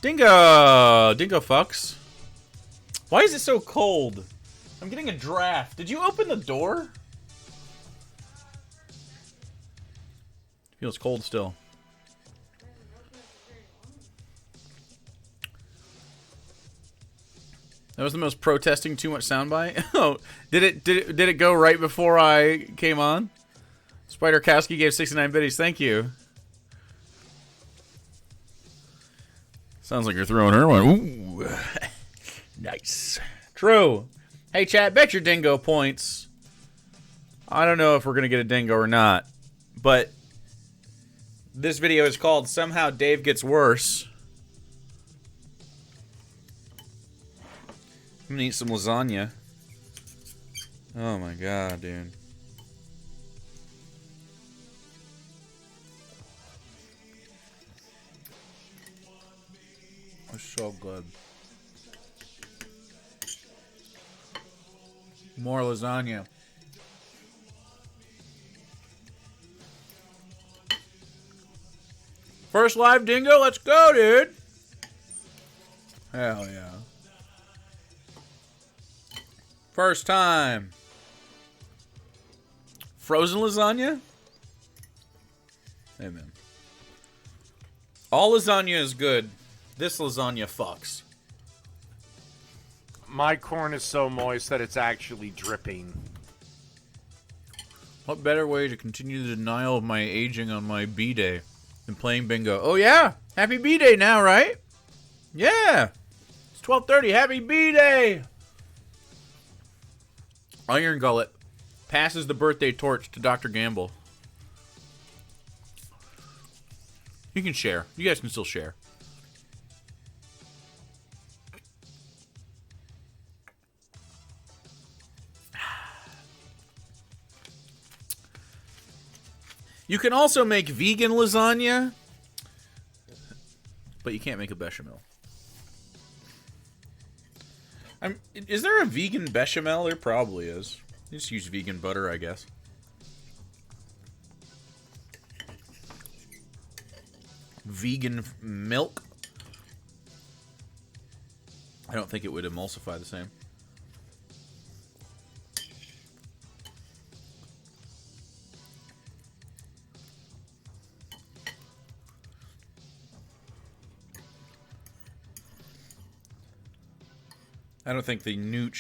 Dingo! Dingo fucks. Why is it so cold? I'm getting a draft. Did you open the door? Feels cold still. That was the most protesting too much soundbite. Oh, did it go right before I came on? Spider Kowski gave 69 biddies. Thank you. Sounds like you're throwing her one. Ooh, nice. True. Hey chat, bet your dingo points. I don't know if we're gonna get a dingo or not, but this video is called "Somehow Dave Gets Worse." I'm gonna eat some lasagna. Oh my god, dude. It's so good. More lasagna. First live dingo, let's go, dude. Hell yeah. First time. Frozen lasagna? Amen. All lasagna is good. This lasagna fucks. My corn is so moist that it's actually dripping. What better way to continue the denial of my aging on my B-Day than playing bingo? Oh yeah! Happy B-Day now, right? Yeah! It's 12:30. Happy B-Day! Iron Gullet passes the birthday torch to Dr. Gamble. You can share. You guys can still share. You can also make vegan lasagna, but you can't make a bechamel. Is there a vegan bechamel? There probably is. You just use vegan butter, I guess. Vegan milk? I don't think it would emulsify the same. I don't think the new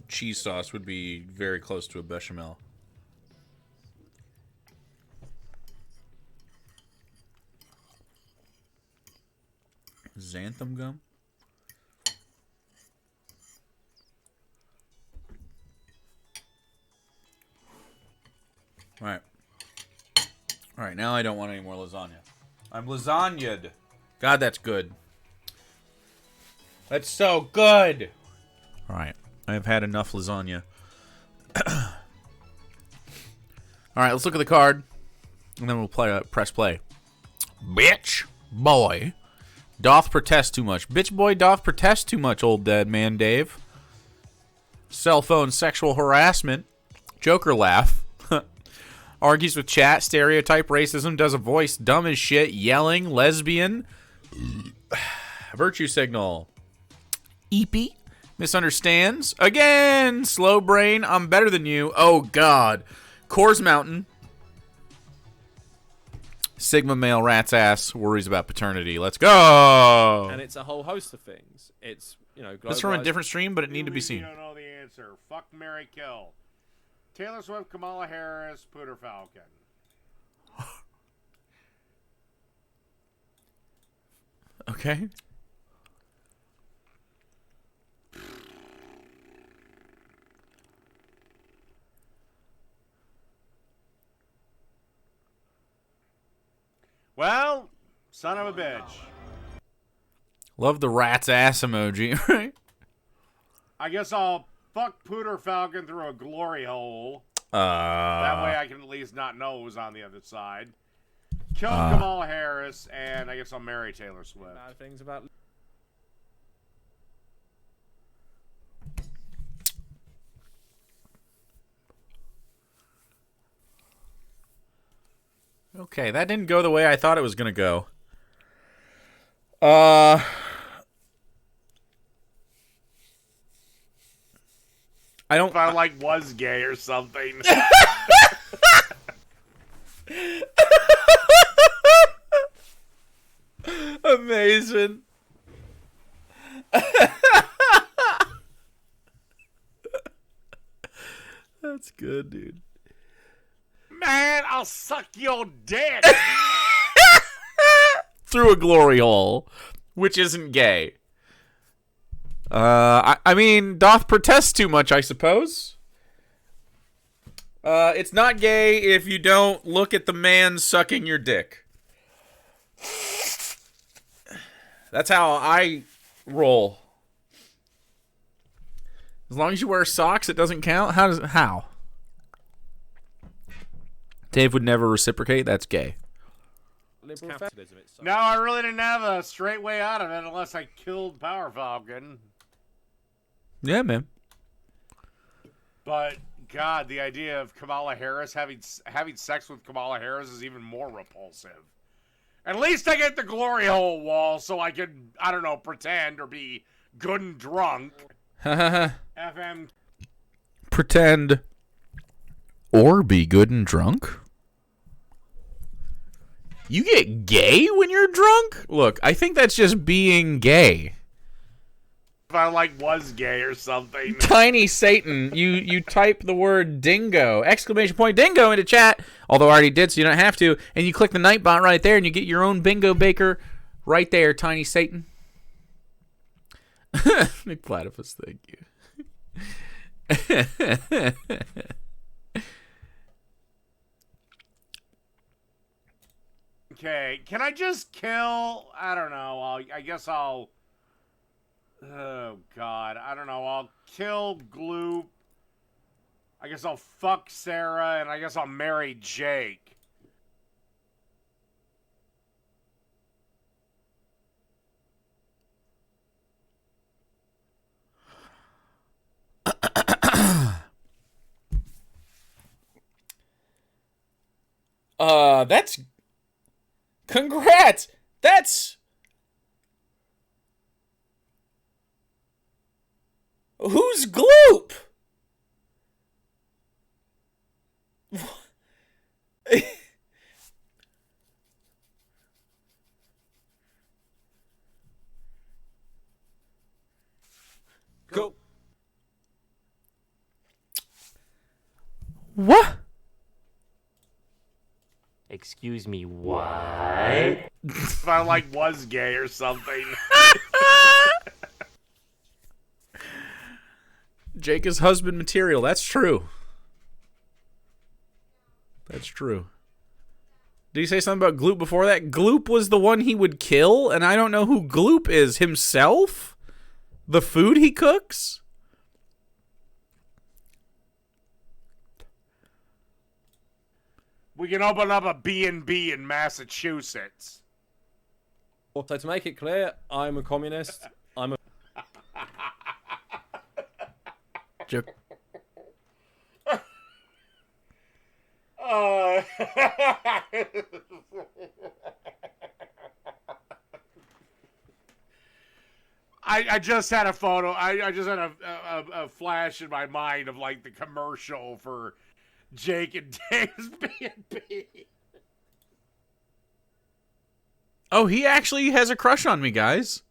cheese sauce would be very close to a bechamel. Xanthan gum? Alright. Alright, now I don't want any more lasagna. I'm lasagnaed. God, that's good. That's so good! Alright, I've had enough lasagna. Alright, let's look at the card. And then we'll press play. Bitch boy doth protest too much. Bitch boy doth protest too much, old dead man Dave. Cell phone sexual harassment. Joker laugh. Argues with chat. Stereotype racism. Does a voice dumb as shit. Yelling. Lesbian. Virtue signal. Eepy. Misunderstands. Again! Slow brain. I'm better than you. Oh, God. Coors Mountain. Sigma male rat's ass. Worries about paternity. Let's go! And it's a whole host of things. It's, you know... That's from a different stream, but it needed to be seen. You don't know the answer. Fuck, marry, kill. Taylor Swift, Kamala Harris, Pooter Falcon. Okay. Well, son of a bitch. Love the rat's ass emoji, right? I guess I'll fuck Pooter Falcon through a glory hole. That way I can at least not know who's on the other side. Kill Kamala Harris, and I guess I'll marry Taylor Swift. Bad things about... Okay, that didn't go the way I thought it was gonna go. I don't. If I like was gay or something. Amazing. That's good, dude. Man, I'll suck your dick. Through a glory hole, which isn't gay. I mean, doth protest too much, I suppose. It's not gay if you don't look at the man sucking your dick. That's how I roll. As long as you wear socks, it doesn't count. How? Dave would never reciprocate. That's gay. No, I really didn't have a straight way out of it unless I killed Power Falcon. Yeah, man. But God, the idea of Kamala Harris having sex with Kamala Harris is even more repulsive. At least I get the glory hole wall, so I can, I don't know, pretend or be good and drunk. FM. Pretend or be good and drunk? You get gay when you're drunk? Look, I think that's just being gay. If I like was gay or something. Tiny Satan, you type the word dingo, ! Dingo into chat, although I already did, so you don't have to, and you click the Nightbot right there, and you get your own bingo baker right there, Tiny Satan. Nick Platypus, thank you. Okay, can I just kill? I don't know. I guess I'll. Oh God, I don't know. I'll kill Gloop. I guess I'll fuck Sarah, and I guess I'll marry Jake. That's... Congrats! That's... Who's Gloop? Go. What? Excuse me, what? If I like was gay or something. Jake is husband material. That's true. That's true. Did you say something about Gloop before that? Gloop was the one he would kill, and I don't know who Gloop is. Himself? The food he cooks? We can open up a B&B in Massachusetts. So to make it clear, I'm a communist. I'm a... Joke. I just had a photo. I just had a flash in my mind of like the commercial for Jake and Dave's B&B. Oh, he actually has a crush on me, guys.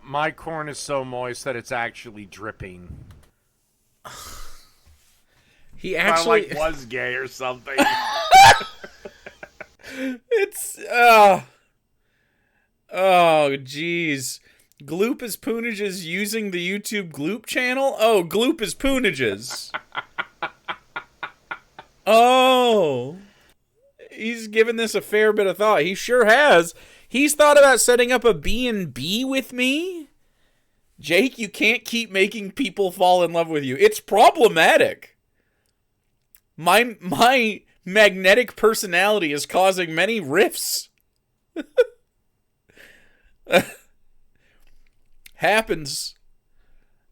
My corn is so moist that it's actually dripping. He actually I was gay or something. It's oh jeez. Gloop is Poonages using the YouTube Gloop channel? Oh, Gloop is Poonages. Oh. He's given this a fair bit of thought. He sure has. He's thought about setting up a B&B with me? Jake, you can't keep making people fall in love with you. It's problematic. My magnetic personality is causing many rifts. Happens.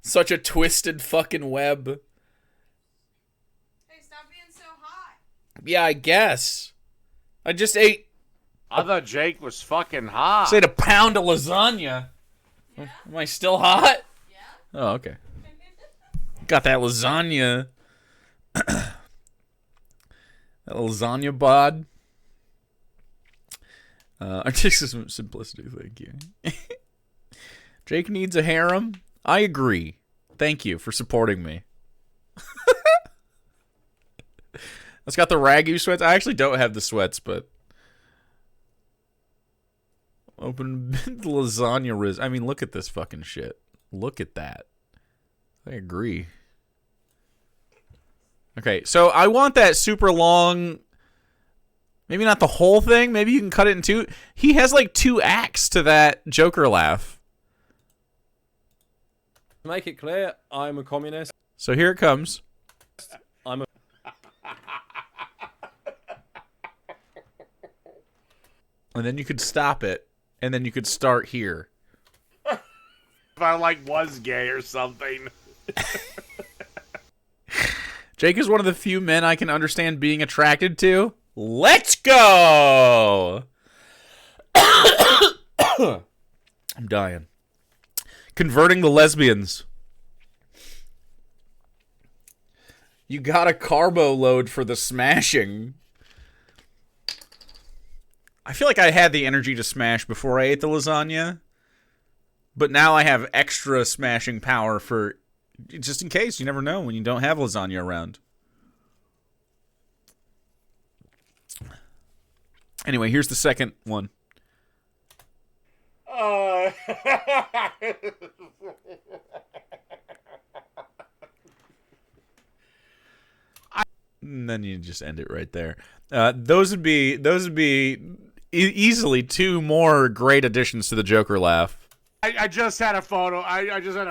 Such a twisted fucking web. Hey, stop being so hot. Yeah, I guess. I just ate... I thought Jake was fucking hot. Just ate a pound of lasagna. Yeah? Am I still hot? Yeah? Oh, okay. Got that lasagna. That lasagna bod. Artistic simplicity, thank you. Jake needs a harem. I agree. Thank you for supporting me. It's got the Ragu sweats. I actually don't have the sweats, but open the lasagna riz. I mean, look at this fucking shit. Look at that. I agree. Okay, so I want that super long. Maybe not the whole thing. Maybe you can cut it in two. He has like 2 acts to that Joker laugh. To make it clear, I'm a communist. So here it comes. I'm a... And then you could stop it, and then you could start here. If I like was gay or something. Jake is one of the few men I can understand being attracted to. Let's go! I'm dying. Converting the lesbians. You got a carbo load for the smashing. I feel like I had the energy to smash before I ate the lasagna. But now I have extra smashing power for... just in case. You never know when you don't have lasagna around. Anyway, here's the second one. And then you just end it right there. Those would be easily 2 more great additions to the Joker laugh. I just had a photo. I just had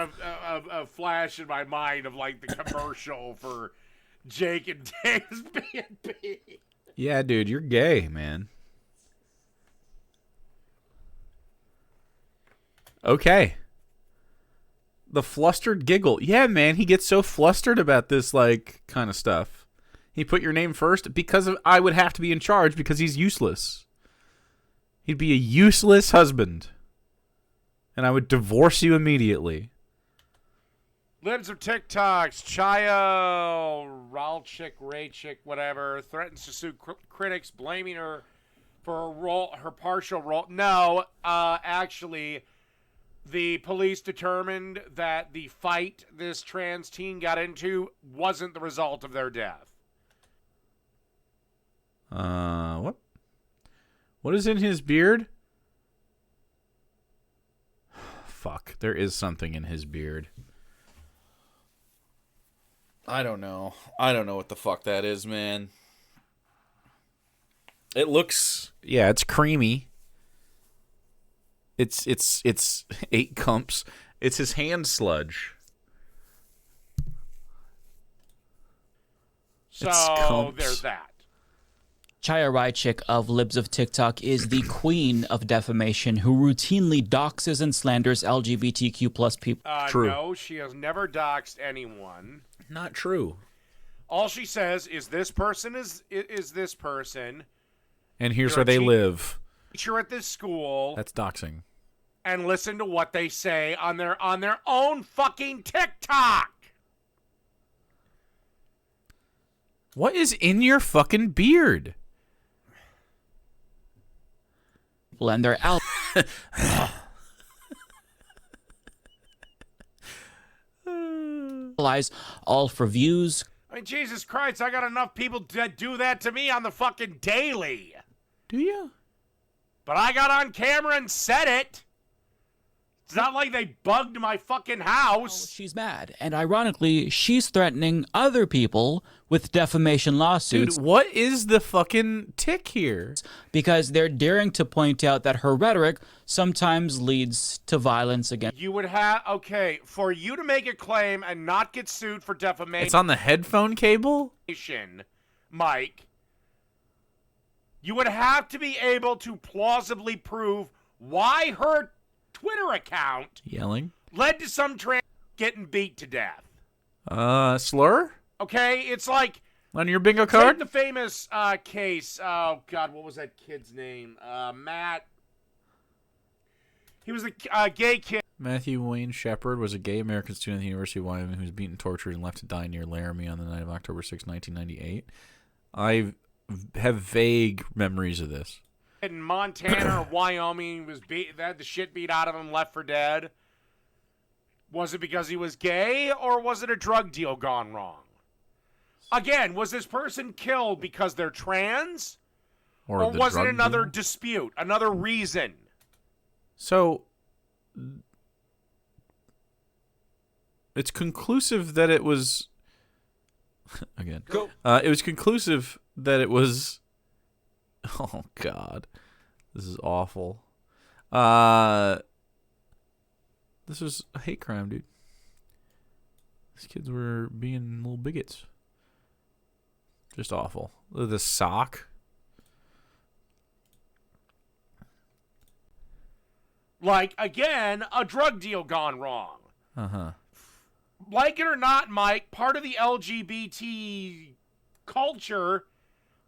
a flash in my mind of like the commercial for Jake and Dave's B&B. Yeah, dude, you're gay, man. Okay. The flustered giggle. Yeah, man, he gets so flustered about this, like, kind of stuff. He put your name first because I would have to be in charge because he's useless. He'd be a useless husband. And I would divorce you immediately. Libs of TikToks, Chaya, Ralchik, Raychik, whatever, threatens to sue critics, blaming her for her partial role. No, actually... the police determined that the fight this trans teen got into wasn't the result of their death. What? What is in his beard? Fuck, there is something in his beard. I don't know. I don't know what the fuck that is, man. It looks... yeah, it's creamy. It's 8 cumps. It's his hand sludge. So there's that. Chaya Raichik of Libs of TikTok is the queen of defamation who routinely doxes and slanders LGBTQ plus people. True. No, she has never doxed anyone. Not true. All she says is this person is this person. And here's where they live. Teacher at this school. That's doxing. And listen to what they say on their own fucking TikTok. What is in your fucking beard? And their allies, all for views. I mean, Jesus Christ, I got enough people that do that to me on the fucking daily. Do you? But I got on camera and said it. It's not like they bugged my fucking house. She's mad. And ironically, she's threatening other people with defamation lawsuits. Dude, what is the fucking tick here? Because they're daring to point out that her rhetoric sometimes leads to violence against... You would have... okay, for you to make a claim and not get sued for defamation... It's on the headphone cable? Mike, you would have to be able to plausibly prove why her Twitter account yelling led to some trans getting beat to death. Slur? Okay, it's like on your bingo card? Take the famous case. Oh God, what was that kid's name? Matt. He was a gay kid. Matthew Wayne Shepard was a gay American student at the University of Wyoming who was beaten, tortured, and left to die near Laramie on the night of October 6, 1998. I have vague memories of this. In Montana or Wyoming, was had the shit beat out of him, left for dead. Was it because he was gay, or was it a drug deal gone wrong? Again, was this person killed because they're trans? Or was it another dispute, another reason? So, it's conclusive that it was... Again. Go. It was conclusive that it was... Oh, God. This is awful. This was a hate crime, dude. These kids were being little bigots. Just awful. The sock. Like, again, a drug deal gone wrong. Uh-huh. Like it or not, Mike, part of the LGBT culture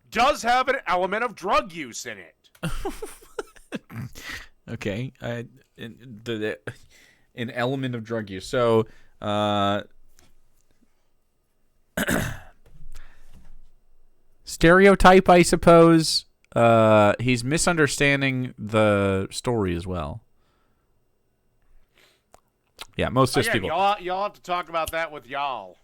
does have an element of drug use in it. Okay. An element of drug use. So, stereotype, I suppose. He's misunderstanding the story as well. Yeah, most of those people. Y'all have to talk about that with y'all.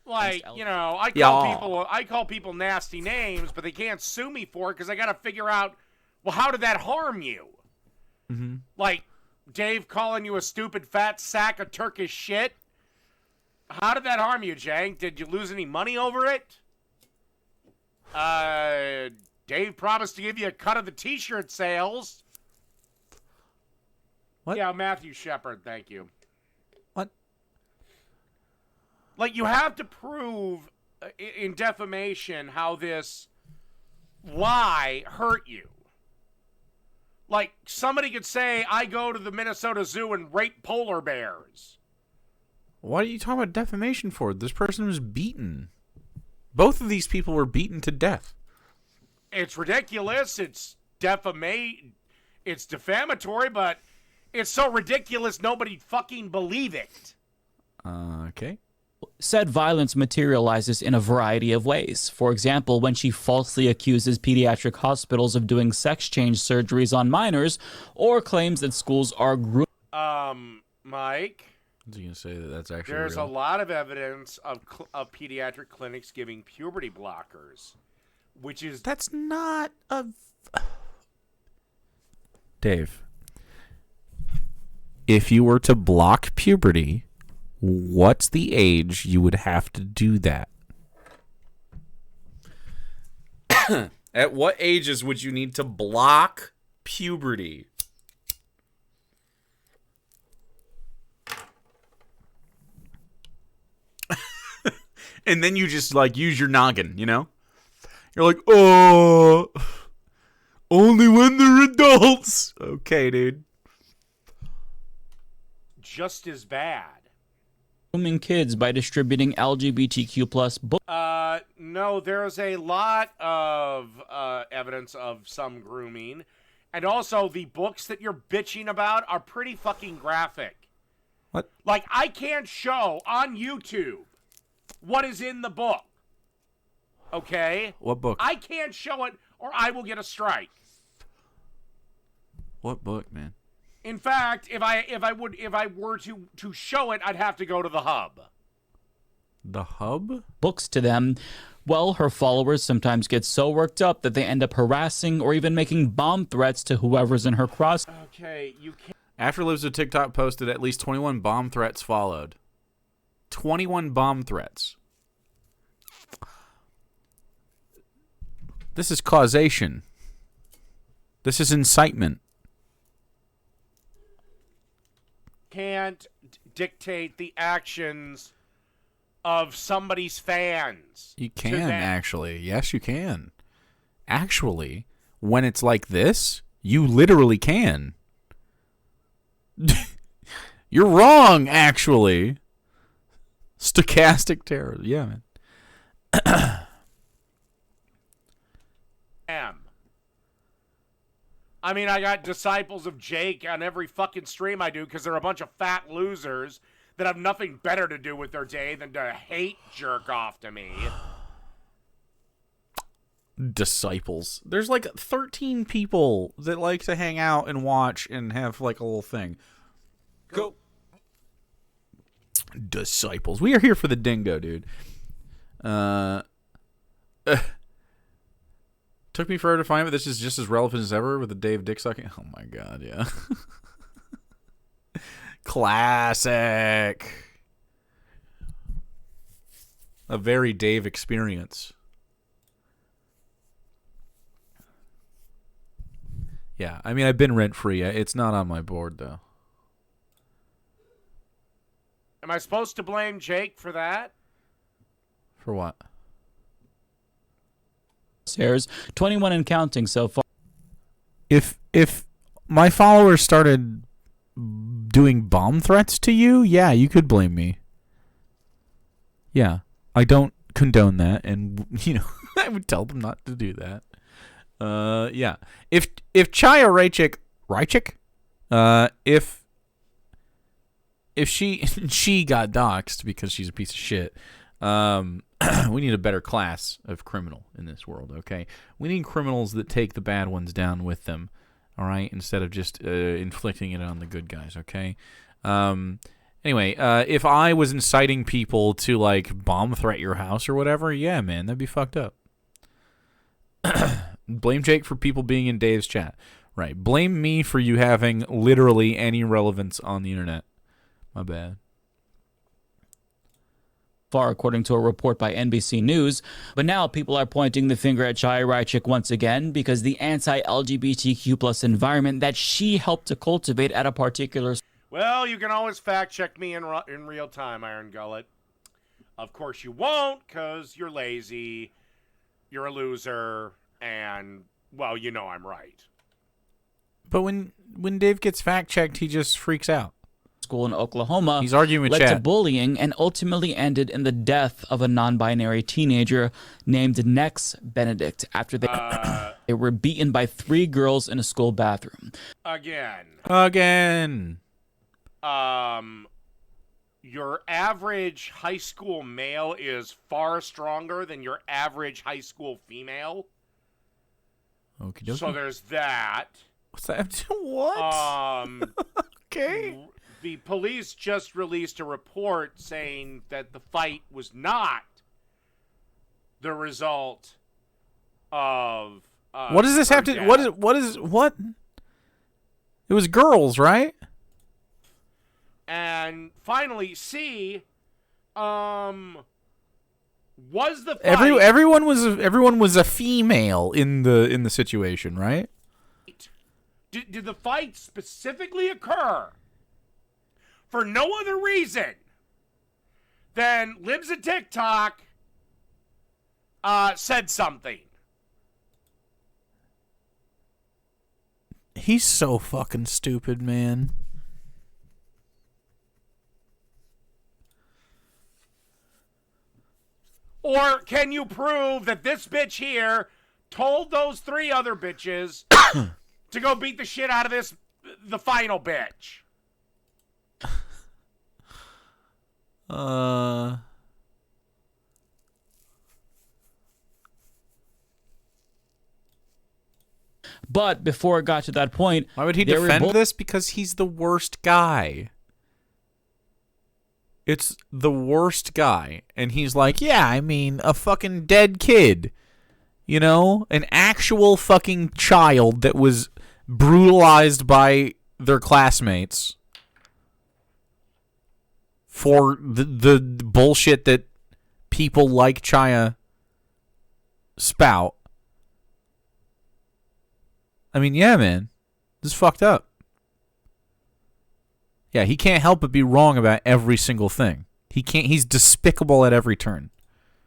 Like, you know, I call people nasty names, but they can't sue me for it because I got to figure out, well, how did that harm you? Mm-hmm. Like, Dave calling you a stupid fat sack of Turkish shit? How did that harm you, Jank? Did you lose any money over it? Dave promised to give you a cut of the t-shirt sales. What? Yeah, Matthew Shepard, thank you. What? Like, you have to prove in defamation how this lie hurt you. Like, somebody could say, I go to the Minnesota Zoo and rape polar bears. What are you talking about defamation for? This person was beaten. Both of these people were beaten to death. It's ridiculous. It's defamatory, but it's so ridiculous nobody'd fucking believe it. Okay. Said violence materializes in a variety of ways. For example, when she falsely accuses pediatric hospitals of doing sex change surgeries on minors, or claims that schools are Mike? Is he going to say that that's actually There's real? a lot of evidence of pediatric clinics giving puberty blockers, which is... That's not a... Dave, if you were to block puberty, what's the age you would have to do that? At what ages would you need to block puberty? And then you just, like, use your noggin, you know? You're like, oh, only when they're adults. Okay, dude. just as bad. Grooming kids by distributing LGBTQ plus books. No, there's a lot of evidence of some grooming. And also, the books that you're bitching about are pretty fucking graphic. What? Like, I can't show on YouTube what is in the book. Okay? What book? I can't show it, or I will get a strike. What book, man? In fact, if I were to show it, I'd have to go to the hub. The hub? Books to them. Well, her followers sometimes get so worked up that they end up harassing or even making bomb threats to whoever's in her cross. Okay, you can't. After Lives of TikTok posted, at least 21 bomb threats followed. 21 bomb threats. This is causation. This is incitement. Can't dictate the actions of somebody's fans. You can, actually. Yes, you can. Actually, when it's like this, you literally can. You're wrong, actually. Stochastic terror. Yeah, man. I mean, I got disciples of Jake on every fucking stream I do because they're a bunch of fat losers that have nothing better to do with their day than to hate jerk off to me. Disciples. There's like 13 people that like to hang out and watch and have like a little thing. Go. Disciples. We are here for the Dingo, dude. Took me forever to find, but this is just as relevant as ever with the Dave dick sucking. Oh my god, yeah. Classic. A very Dave experience. Yeah, I mean, I've been rent-free. It's not on my board, though. Am I supposed to blame Jake for that? For what? Hairs, 21 and counting so far. If my followers started doing bomb threats to you, yeah, you could blame me. Yeah, I don't condone that, and I would tell them not to do that. Yeah. If Chaya Raichik, if she got doxxed because she's a piece of shit, we need a better class of criminal in this world, okay? We need criminals that take the bad ones down with them, all right, instead of just inflicting it on the good guys, okay? Anyway, if I was inciting people to, like, bomb threat your house or whatever, yeah, man, that'd be fucked up. Blame Jake for people being in Dave's chat. Right. Blame me for you having literally any relevance on the internet. My bad. Far, according to a report by NBC News. But now people are pointing the finger at Chaya Raichik once again because the anti-LGBTQ plus environment that she helped to cultivate at a particular... Well, you can always fact-check me in real time, Iron Gullet. Of course you won't, because you're lazy, you're a loser, and, well, you know I'm right. But when Dave gets fact-checked, he just freaks out. School in Oklahoma he's arguing with led chat. to bullying and ultimately ended in the death of a non-binary teenager named Nex Benedict after they were beaten by 3 girls in a school bathroom. Again. Your average high school male is far stronger than your average high school female. Okay. So there's that. What's that? What? Okay. The police just released a report saying that the fight was not the result of... what does this have to... What? It was girls, right? And finally, C, was the fight... Everyone was a female in the situation, right? Did the fight specifically occur for no other reason than Libs of TikTok said something? He's so fucking stupid, man. Or can you prove that this bitch here told those 3 other bitches to go beat the shit out of the final bitch? But before it got to that point... Why would he defend this? Because he's the worst guy. It's the worst guy. And he's like, yeah, I mean, a fucking dead kid. You know? An actual fucking child that was brutalized by their classmates for the bullshit that people like Chaya spout. I mean, yeah, man. This is fucked up. Yeah, he can't help but be wrong about every single thing. He's despicable at every turn.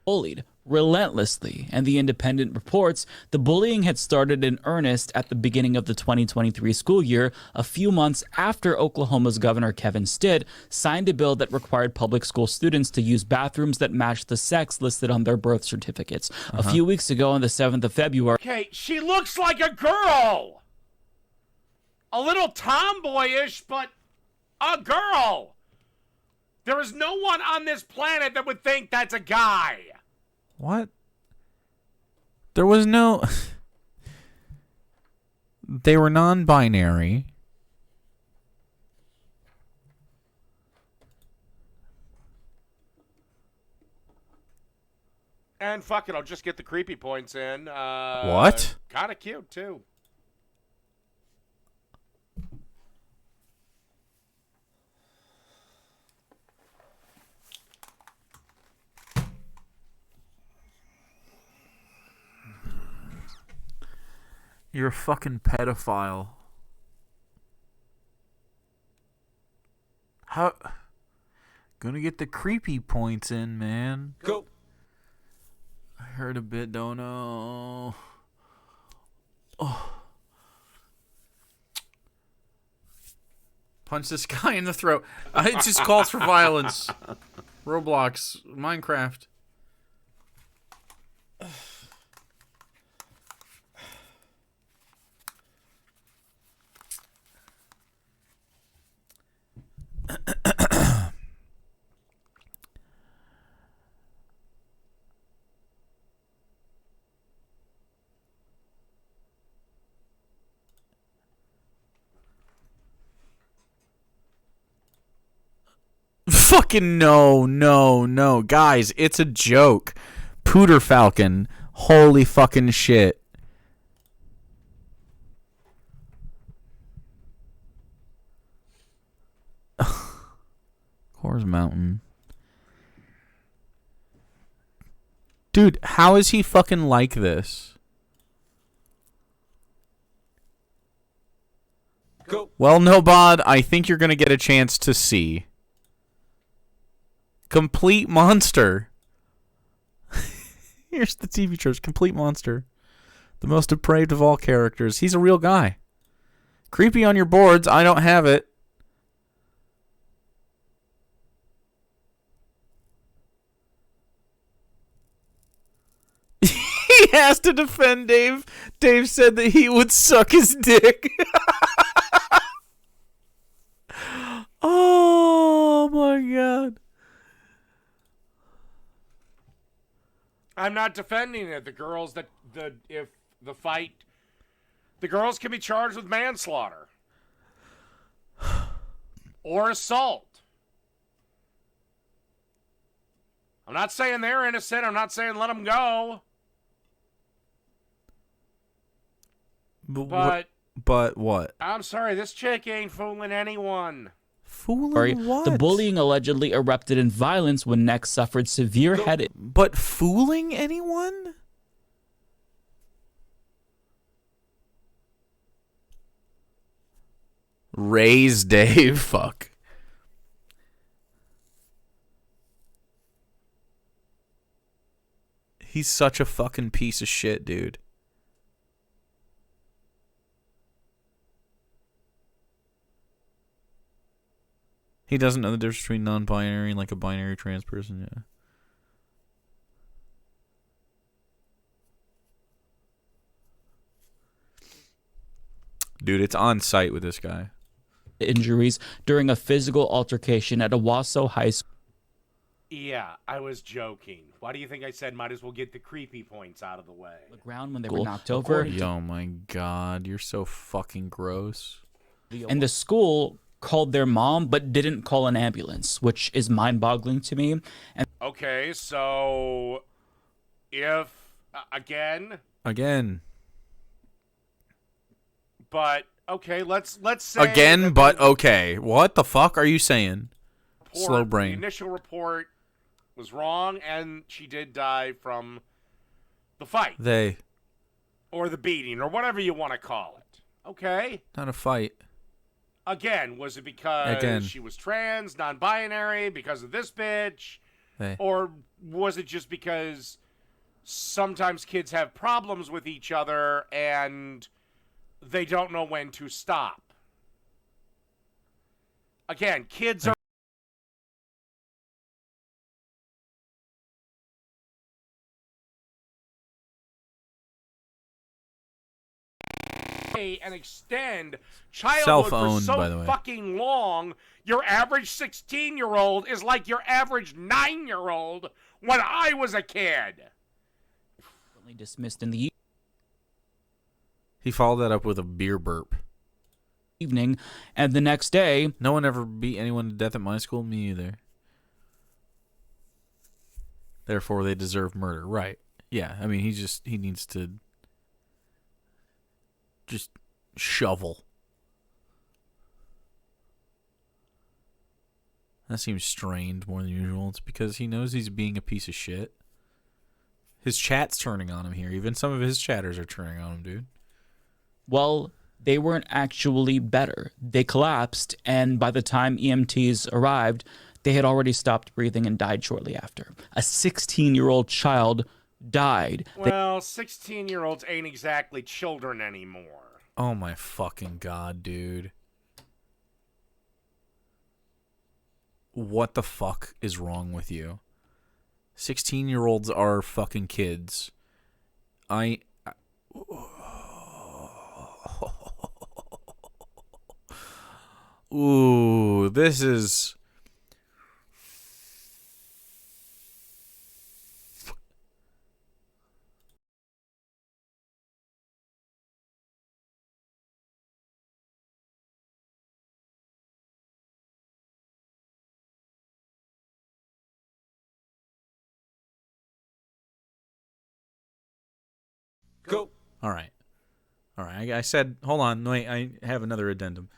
Bullied relentlessly, and the Independent reports the bullying had started in earnest at the beginning of the 2023 school year, a few months after Oklahoma's Governor Kevin Stitt signed a bill that required public school students to use bathrooms that matched the sex listed on their birth certificates. A few weeks ago, on the 7th of February... Okay, she looks like a girl! a little tomboyish, but a girl. There is no one on this planet that would think that's a guy. What? There was no... They were non-binary. And fuck it, I'll just get the creepy points in. What? Kind of cute, too. You're a fucking pedophile. How? Gonna get the creepy points in, man. Go. I heard a bit, don't know. Oh. Punch this guy in the throat. It just calls for violence. Roblox, Minecraft. Fucking no. Guys, it's a joke. Pooter Falcon. Holy fucking shit. Coors Mountain. Dude, how is he fucking like this? Go. Well, Nobod, I think you're gonna get a chance to see. Complete monster. Here's the TV church. Complete monster. The most depraved of all characters. He's a real guy. Creepy on your boards. I don't have it. He has to defend Dave. Dave said that he would suck his dick. Oh my god. I'm not defending it. The girls if the fight, the girls can be charged with manslaughter or assault. I'm not saying they're innocent. I'm not saying let them go. But what? I'm sorry, this chick ain't fooling anyone. Fooling what? The bullying allegedly erupted in violence when Nex suffered severe head. But fooling anyone? Raise Dave. Fuck. He's such a fucking piece of shit, dude. He doesn't know the difference between non-binary and like a binary trans person, yeah. Dude, it's on site with this guy. Injuries during a physical altercation at Owasso High School. Yeah, I was joking. Why do you think I said might as well get the creepy points out of the way? The ground when they were knocked over. Oh my god, you're so fucking gross. And the school called their mom but didn't call an ambulance, which is mind-boggling to me. And Okay, so if again, but okay, let's say again, but okay. What the fuck are you saying? Slow brain. The initial report was wrong, and she did die from the fight. Or the beating, or whatever you want to call it. Okay? Not a fight. Again, was it because she was trans, non-binary, because of this bitch? Or was it just because sometimes kids have problems with each other and they don't know when to stop? Again, kids are... and extend childhood Self-owned, for by the so way. fucking long, your average 16-year-old is like your average 9-year-old when I was a kid. Dismissed in the He followed that up with a beer burp. evening, and the next day, No one ever beat anyone to death at my school. Me either. Therefore, they deserve murder. Right. Yeah, I mean, he needs to just shovel. That seems strained more than usual. It's because he knows he's being a piece of shit. His chat's turning on him here. Even some of his chatters are turning on him, dude. well, they weren't actually better. They collapsed, and by the time EMTs arrived, they had already stopped breathing and died shortly after. A 16-year-old child died. Well, 16-year-olds ain't exactly children anymore. Oh my fucking god, dude. What the fuck is wrong with you? 16-year-olds are fucking kids. Ooh, this is... Go. All right. I said, hold on. Wait, I have another addendum.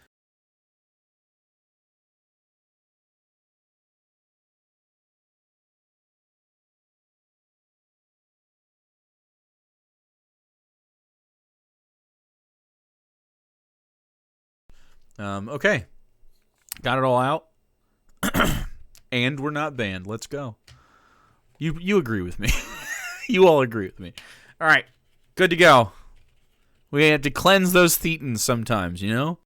Okay. Got it all out. And we're not banned. Let's go. You agree with me. You all agree with me. All right. Good to go. We have to cleanse those thetans sometimes, you know?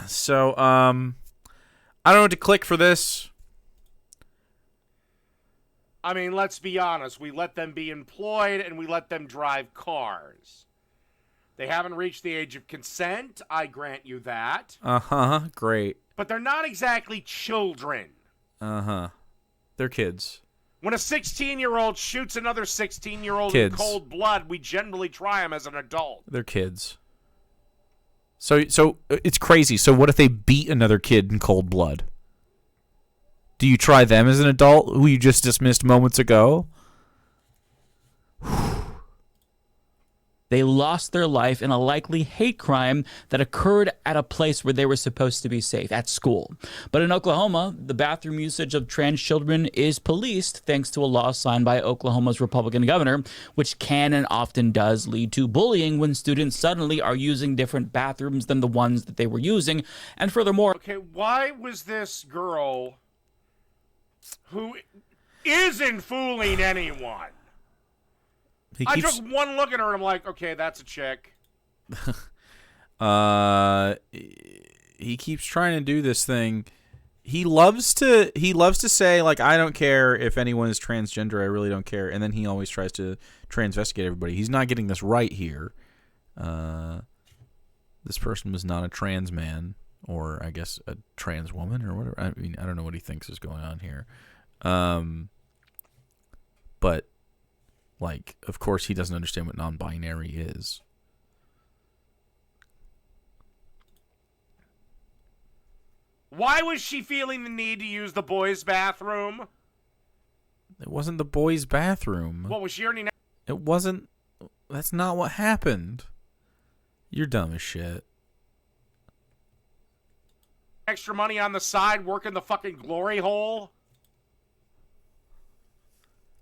So, I don't know what to click for this. I mean, let's be honest. We let them be employed and we let them drive cars. They haven't reached the age of consent. I grant you that. Uh-huh. Great. But they're not exactly children. Uh-huh. They're kids. When a 16-year-old shoots another 16-year-old in Kids. cold blood, we generally try him as an adult. They're kids. So it's crazy. So what if they beat another kid in cold blood? Do you try them as an adult who you just dismissed moments ago? They lost their life in a likely hate crime that occurred at a place where they were supposed to be safe, at school. But in Oklahoma, the bathroom usage of trans children is policed thanks to a law signed by Oklahoma's Republican governor, which can and often does lead to bullying when students suddenly are using different bathrooms than the ones that they were using. And furthermore, Okay, why was this girl who isn't fooling anyone? I took one look at her and I'm like, okay, that's a chick. He keeps trying to do this thing. He loves to say, like, I don't care if anyone is transgender, I really don't care. And then he always tries to transvestigate everybody. He's not getting this right here. This person was not a trans man, or I guess a trans woman, or whatever. I mean, I don't know what he thinks is going on here. But like, of course, he doesn't understand what non-binary is. Why was she feeling the need to use the boys' bathroom? It wasn't the boys' bathroom. What was she already? It wasn't. That's not what happened. You're dumb as shit. Extra money on the side, working the fucking glory hole.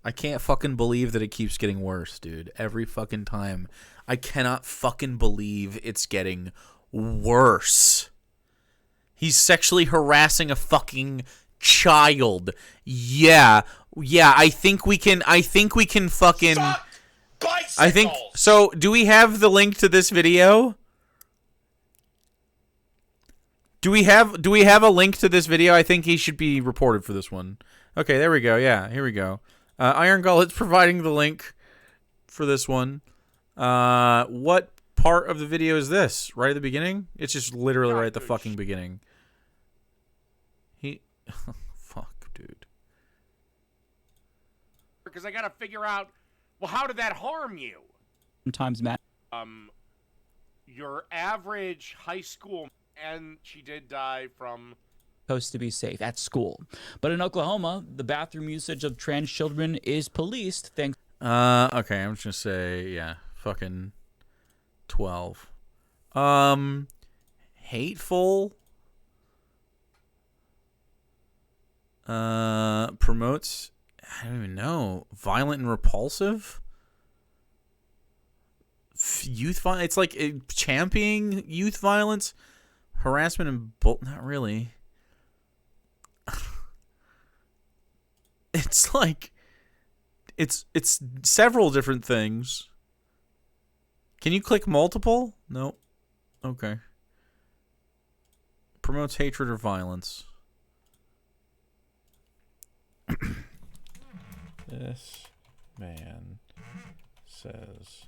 I can't fucking believe that it keeps getting worse, dude. Every fucking time. I cannot fucking believe it's getting worse. He's sexually harassing a fucking child. Yeah, I think we can fucking... Suck bicycles! I think... So, do we have the link to this video? Do we have a link to this video? I think he should be reported for this one. Okay, there we go. Yeah, here we go. Iron Gullet's providing the link for this one. What part of the video is this? Right at the beginning? It's just literally right at the fucking beginning. Fuck, dude. Because I gotta figure out, well, how did that harm you? Sometimes, Matt. Your average high school, and she did die from... Supposed to be safe at school. But in Oklahoma, the bathroom usage of trans children is policed thanks... Okay, I'm just gonna say, yeah, fucking 12. Hateful. Promotes, I don't even know, violent and repulsive? Youth violence? It's like championing youth violence, harassment, and not really. It's like, it's several different things. Can you click multiple? Nope. Okay. Promotes hatred or violence. This man says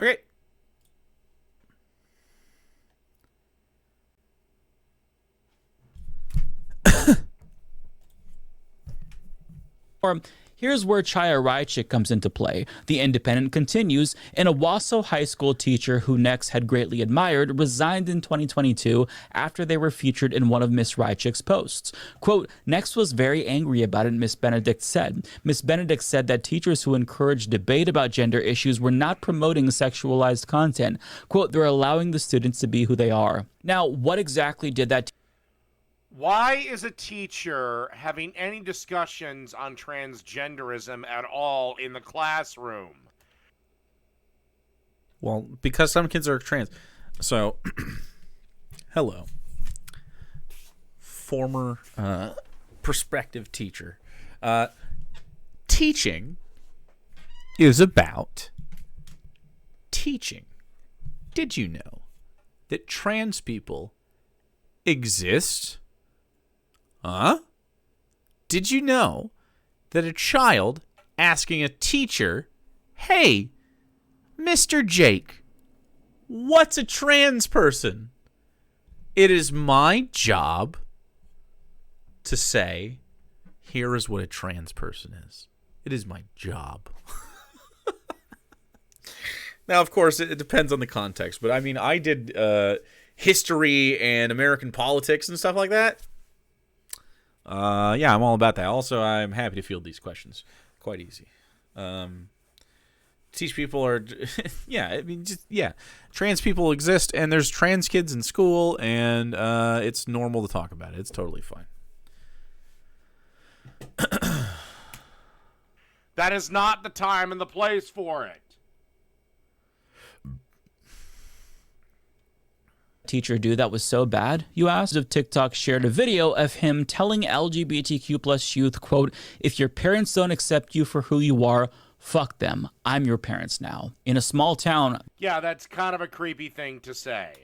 okay. Here's where Chaya comes into play. The Independent continues, an Owasso High School teacher who Nex had greatly admired resigned in 2022 after they were featured in one of Miss Rychik's posts. Quote, Nex was very angry about it, Miss Benedict said. Miss Benedict said that teachers who encouraged debate about gender issues were not promoting sexualized content. Quote, they're allowing the students to be who they are. Now, what exactly did that Why is a teacher having any discussions on transgenderism at all in the classroom? Well, because some kids are trans. So, hello. Former prospective teacher. Teaching is about teaching. Did you know that trans people exist? Huh? Did you know that a child asking a teacher, hey, Mr. Jake, what's a trans person? It is my job to say, here is what a trans person is. It is my job. Now, of course, it depends on the context, but I mean, I did history and American politics and stuff like that. Yeah, I'm all about that. Also, I'm happy to field these questions. Quite easy. Teach people are, yeah, I mean, just, yeah. Trans people exist, and there's trans kids in school, and it's normal to talk about it. It's totally fine. That is not the time and the place for it. Teacher do that was so bad, you asked? Of TikTok shared a video of him telling LGBTQ plus youth, quote, if your parents don't accept you for who you are, fuck them. I'm your parents now. In a small town. Yeah, that's kind of a creepy thing to say.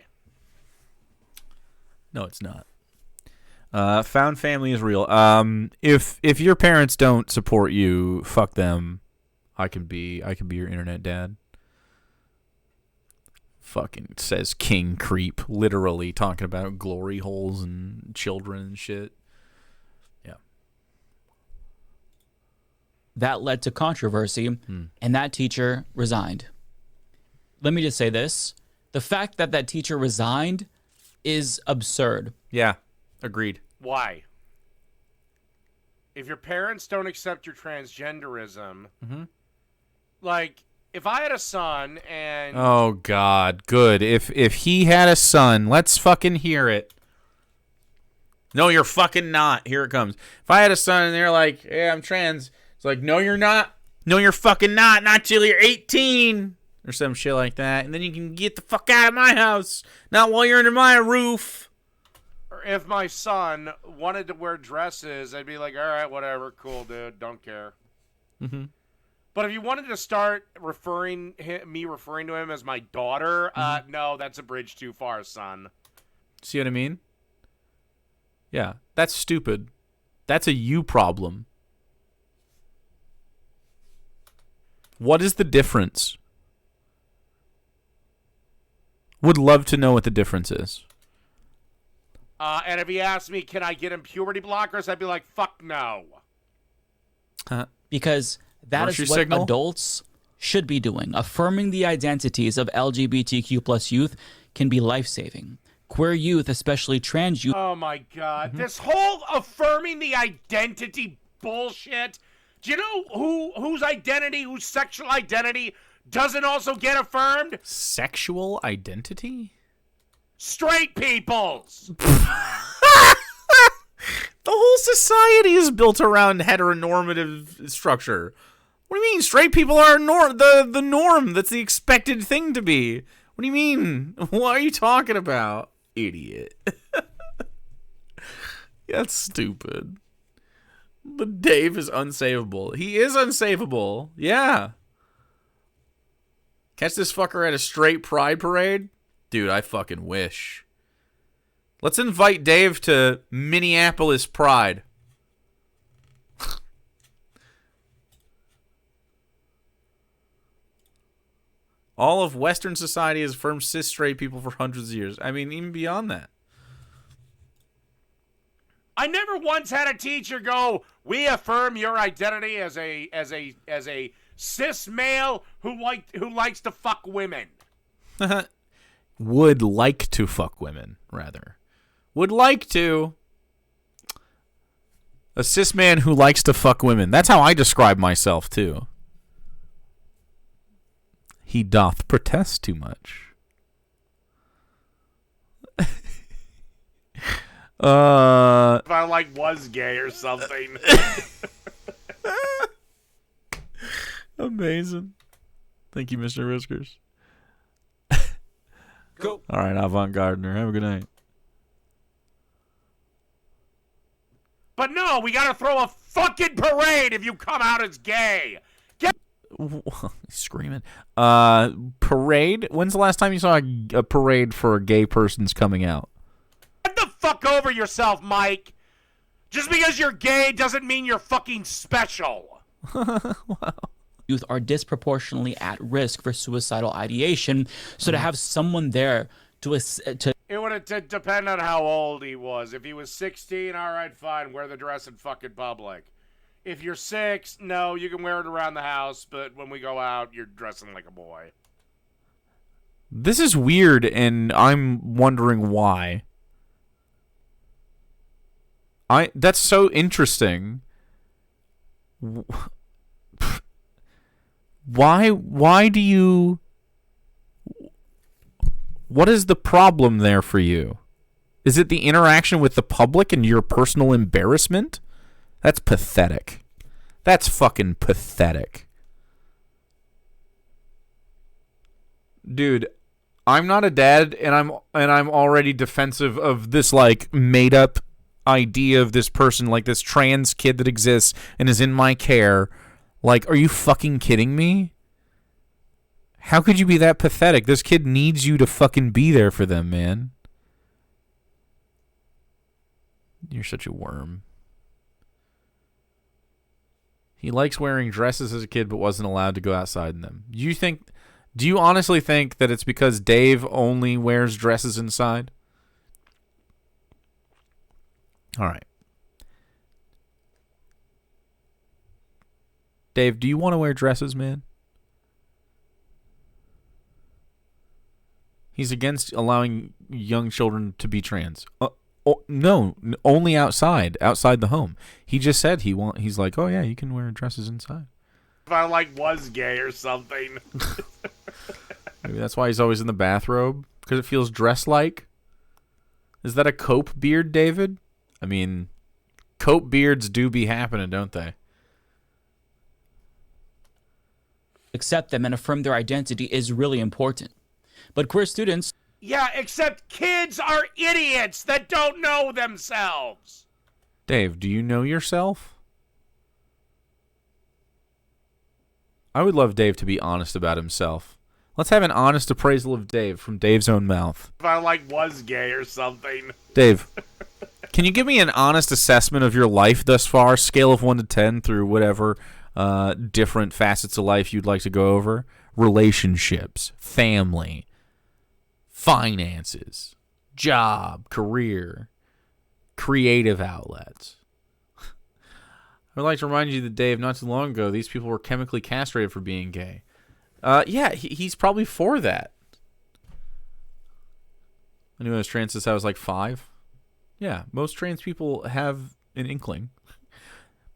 No, it's not. Found family is real. If your parents don't support you, fuck them. I can be your internet dad. Fucking says King Creep, literally talking about glory holes and children and shit. Yeah. That led to controversy, and that teacher resigned. Let me just say this. The fact that that teacher resigned is absurd. Yeah, agreed. Why? If your parents don't accept your transgenderism, like, if I had a son and... Oh, God, good. If he had a son, let's fucking hear it. No, you're fucking not. Here it comes. If I had a son and they're like, hey, I'm trans, it's like, no, you're not. No, you're fucking not. Not till you're 18. Or some shit like that. And then you can get the fuck out of my house. Not while you're under my roof. if my son wanted to wear dresses, I'd be like, all right, whatever, cool, dude, don't care. Mm-hmm. But if you wanted to start referring to him as my daughter, no, that's a bridge too far, son. See what I mean? Yeah, that's stupid. That's a you problem. What is the difference? Would love to know what the difference is. And if he asked me, can I get him puberty blockers, I'd be like, fuck no. Because that is what adults should be doing. Affirming the identities of LGBTQ plus youth can be life-saving. Queer youth, especially trans youth. Oh my God. This whole affirming the identity bullshit. Do you know whose identity, whose sexual identity doesn't also get affirmed? Sexual identity? Straight people's. The whole society is built around heteronormative structure. What do you mean? Straight people are the norm. That's the expected thing to be. What do you mean? What are you talking about? Idiot. That's stupid. But Dave is unsavable. He is unsavable. Yeah. Catch this fucker at a straight pride parade? Dude, I fucking wish. Let's invite Dave to Minneapolis Pride. All of Western society has affirmed cis straight people for hundreds of years. I mean, even beyond that. I never once had a teacher go, "We affirm your identity as a cis male who likes to fuck women." Would like to fuck women, rather. Would like to. A cis man who likes to fuck women. That's how I describe myself, too. He doth protest too much. If I was gay or something. Amazing. Thank you, Mr. Whiskers. Go. All right, Avant Gardner. Have a good night. But no, we gotta throw a fucking parade if you come out as gay. Screaming. Parade? When's the last time you saw a parade for a gay person's coming out? Get the fuck over yourself, Mike. Just because you're gay doesn't mean you're fucking special. Wow. Youth are disproportionately at risk for suicidal ideation, so to have someone there to It would depend on how old he was. If he was 16, all right, fine, wear the dress in fucking public. If you're 6, no, you can wear it around the house, but when we go out, you're dressing like a boy. This is weird, and I'm wondering why. That's so interesting. Why do you... What is the problem there for you? Is it the interaction with the public and your personal embarrassment? That's pathetic. That's fucking pathetic. Dude, I'm not a dad, and I'm already defensive of this like made up idea of this person, like this trans kid that exists and is in my care. Like, are you fucking kidding me? How could you be that pathetic? This kid needs you to fucking be there for them, man. You're such a worm. He likes wearing dresses as a kid but wasn't allowed to go outside in them. Do you honestly think that it's because Dave only wears dresses inside? All right. Dave, do you want to wear dresses, man? He's against allowing young children to be trans. No, only outside the home. He just said he's like, oh yeah, you can wear dresses inside. If I was gay or something. Maybe that's why he's always in the bathrobe, because it feels dress-like. Is that a cope beard, David? I mean, cope beards do be happening, don't they? accept them and affirm their identity is really important. But queer students... Yeah, except kids are idiots that don't know themselves. Dave, do you know yourself? I would love Dave to be honest about himself. Let's have an honest appraisal of Dave from Dave's own mouth. If I, was gay or something. Dave, can you give me an honest assessment of your life thus far, scale of 1 to 10 through whatever different facets of life you'd like to go over? Relationships, family, finances, job, career, creative outlets. I'd like to remind you that, Dave, not too long ago, these people were chemically castrated for being gay. Yeah, he's probably for that. I knew I was trans since I was 5. Yeah, most trans people have an inkling.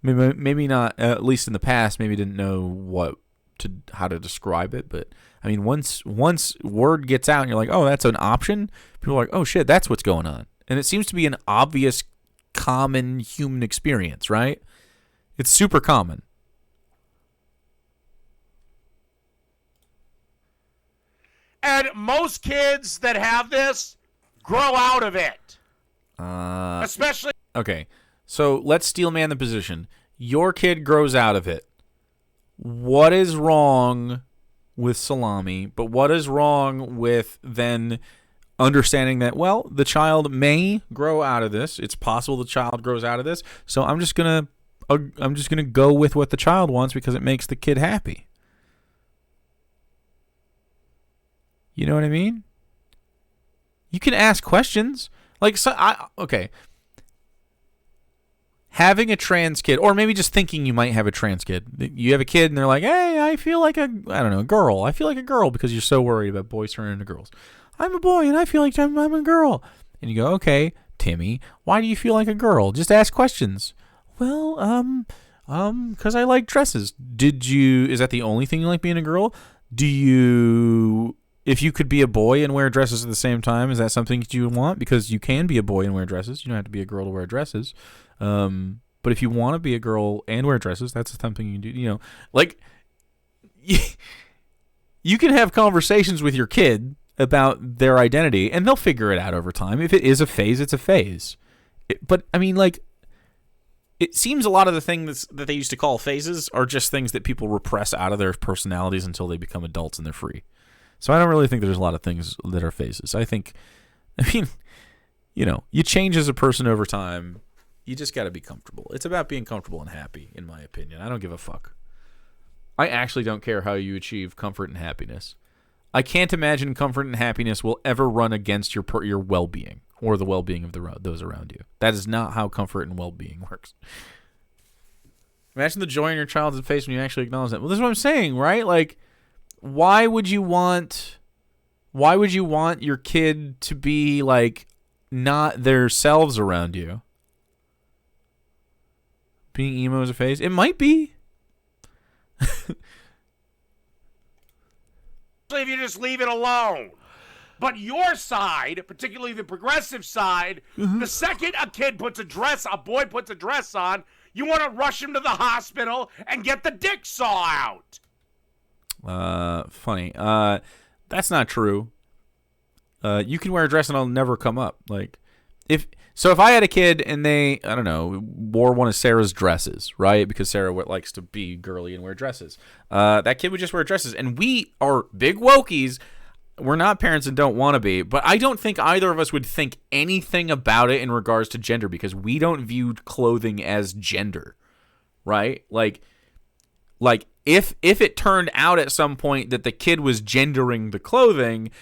Maybe not, at least in the past, maybe didn't know how to describe it. But, I mean, once word gets out and you're like, oh, that's an option, people are like, oh, shit, that's what's going on. And it seems to be an obvious, common human experience, right? It's super common. And most kids that have this grow out of it. Especially... Okay, so let's steel man the position. Your kid grows out of it. What is wrong with salami? But what is wrong with then understanding that, well, the child may grow out of this. It's possible the child grows out of this. So I'm just gonna go with what the child wants because it makes the kid happy. You know what I mean? You can ask questions. Okay. Having a trans kid, or maybe just thinking you might have a trans kid. You have a kid and they're like, hey, I feel like a girl. I feel like a girl because you're so worried about boys turning into girls. I'm a boy and I feel like I'm a girl. And you go, okay, Timmy, why do you feel like a girl? Just ask questions. Well, because I like dresses. Is that the only thing you like being a girl? If you could be a boy and wear dresses at the same time, is that something that you want? Because you can be a boy and wear dresses. You don't have to be a girl to wear dresses. But if you want to be a girl and wear dresses, that's something you can do. You can have conversations with your kid about their identity, and they'll figure it out over time. If it is a phase, it's a phase. It seems a lot of the things that they used to call phases are just things that people repress out of their personalities until they become adults and they're free. So I don't really think there's a lot of things that are phases. You change as a person over time. You just got to be comfortable. It's about being comfortable and happy, in my opinion. I don't give a fuck. I actually don't care how you achieve comfort and happiness. I can't imagine comfort and happiness will ever run against your well-being or the well-being of those around you. That is not how comfort and well-being works. Imagine the joy in your child's face when you actually acknowledge that. Well, this is what I'm saying, right? Why would you want your kid to be not themselves around you? Being emo is a phase? It might be. If you just leave it alone. But your side, particularly the progressive side, the second a boy puts a dress on, you want to rush him to the hospital and get the dick saw out. Funny. That's not true. You can wear a dress and I'll never come up. If I had a kid and they, wore one of Sarah's dresses, right? Because Sarah likes to be girly and wear dresses. That kid would just wear dresses. And we are big wokies. We're not parents and don't want to be. But I don't think either of us would think anything about it in regards to gender because we don't view clothing as gender, right? If it turned out at some point that the kid was gendering the clothing,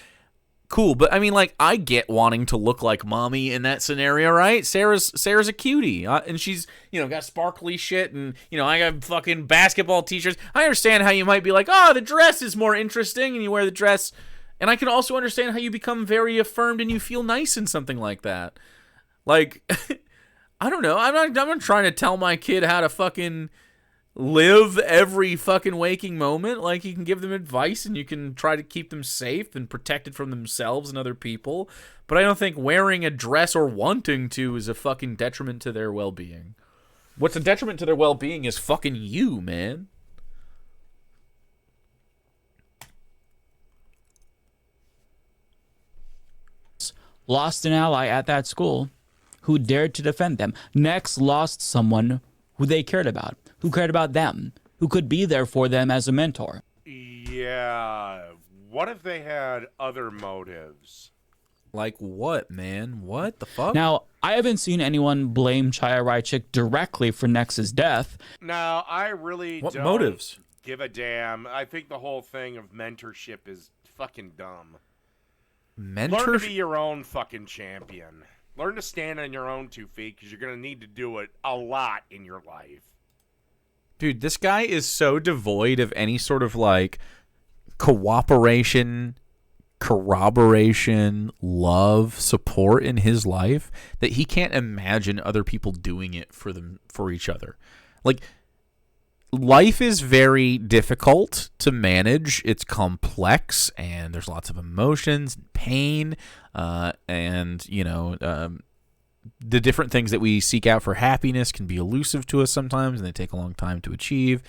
cool. But I get wanting to look like mommy in that scenario, right? Sarah's a cutie, and she's got sparkly shit, and I got fucking basketball t-shirts. I understand how you might be like, oh, the dress is more interesting, and you wear the dress, and I can also understand how you become very affirmed and you feel nice in something like that. I don't know. I'm not trying to tell my kid how to fucking live every fucking waking moment. You can give them advice and you can try to keep them safe and protected from themselves and other people. But I don't think wearing a dress or wanting to is a fucking detriment to their well-being. What's a detriment to their well-being is fucking you, man. lost an ally at that school who dared to defend them. Next lost someone who they cared about, who cared about them, who could be there for them as a mentor. Yeah. What if they had other motives? Like what, man? What the fuck? Now, I haven't seen anyone blame Chaya Raichik directly for Nex's death. No, I really What don't motives? give a damn. I think the whole thing of mentorship is fucking dumb. Learn to be your own fucking champion. Learn to stand on your own 2 feet, because you're going to need to do it a lot in your life. Dude, this guy is so devoid of any sort of, like, cooperation, corroboration, love, support in his life that he can't imagine other people doing it for each other. Like, life is very difficult to manage. It's complex, and there's lots of emotions, pain, and, you know, the different things that we seek out for happiness can be elusive to us sometimes, and they take a long time to achieve.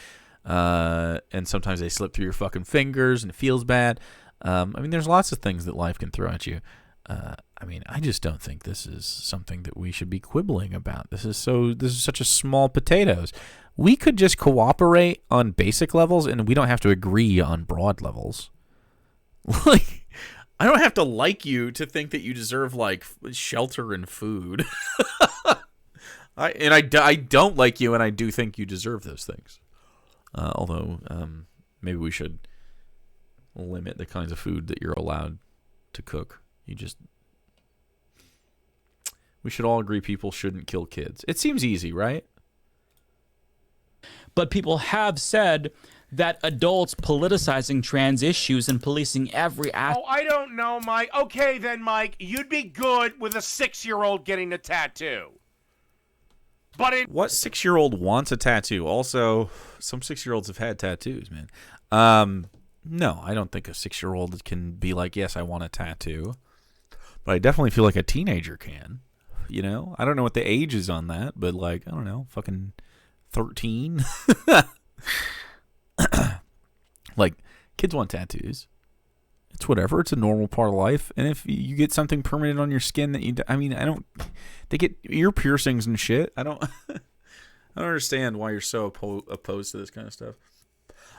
And sometimes they slip through your fucking fingers, and it feels bad. I mean, there's lots of things that life can throw at you. I mean, I just don't think this is something that we should be quibbling about. This is such a small potatoes. We could just cooperate on basic levels, and we don't have to agree on broad levels. Like, I don't have to like you to think that you deserve, like, shelter and food. I don't like you, and I do think you deserve those things. Although, maybe we should limit the kinds of food that you're allowed to cook. We should all agree people shouldn't kill kids. It seems easy, right? But people have said that adults politicizing trans issues and policing every aspect. Oh, I don't know, Mike. Okay, then, Mike, you'd be good with a 6-year-old getting a tattoo. But what 6-year-old wants a tattoo? Also, some 6-year-olds have had tattoos, man. No, I don't think a 6-year-old can be like, yes, I want a tattoo. But I definitely feel like a teenager can. You know? I don't know what the age is on that, but, like, I don't know, fucking 13? Like, kids want tattoos. It's whatever. It's a normal part of life. And if you get something permanent on your skin that they get ear piercings and shit. I don't understand why you're so opposed to this kind of stuff.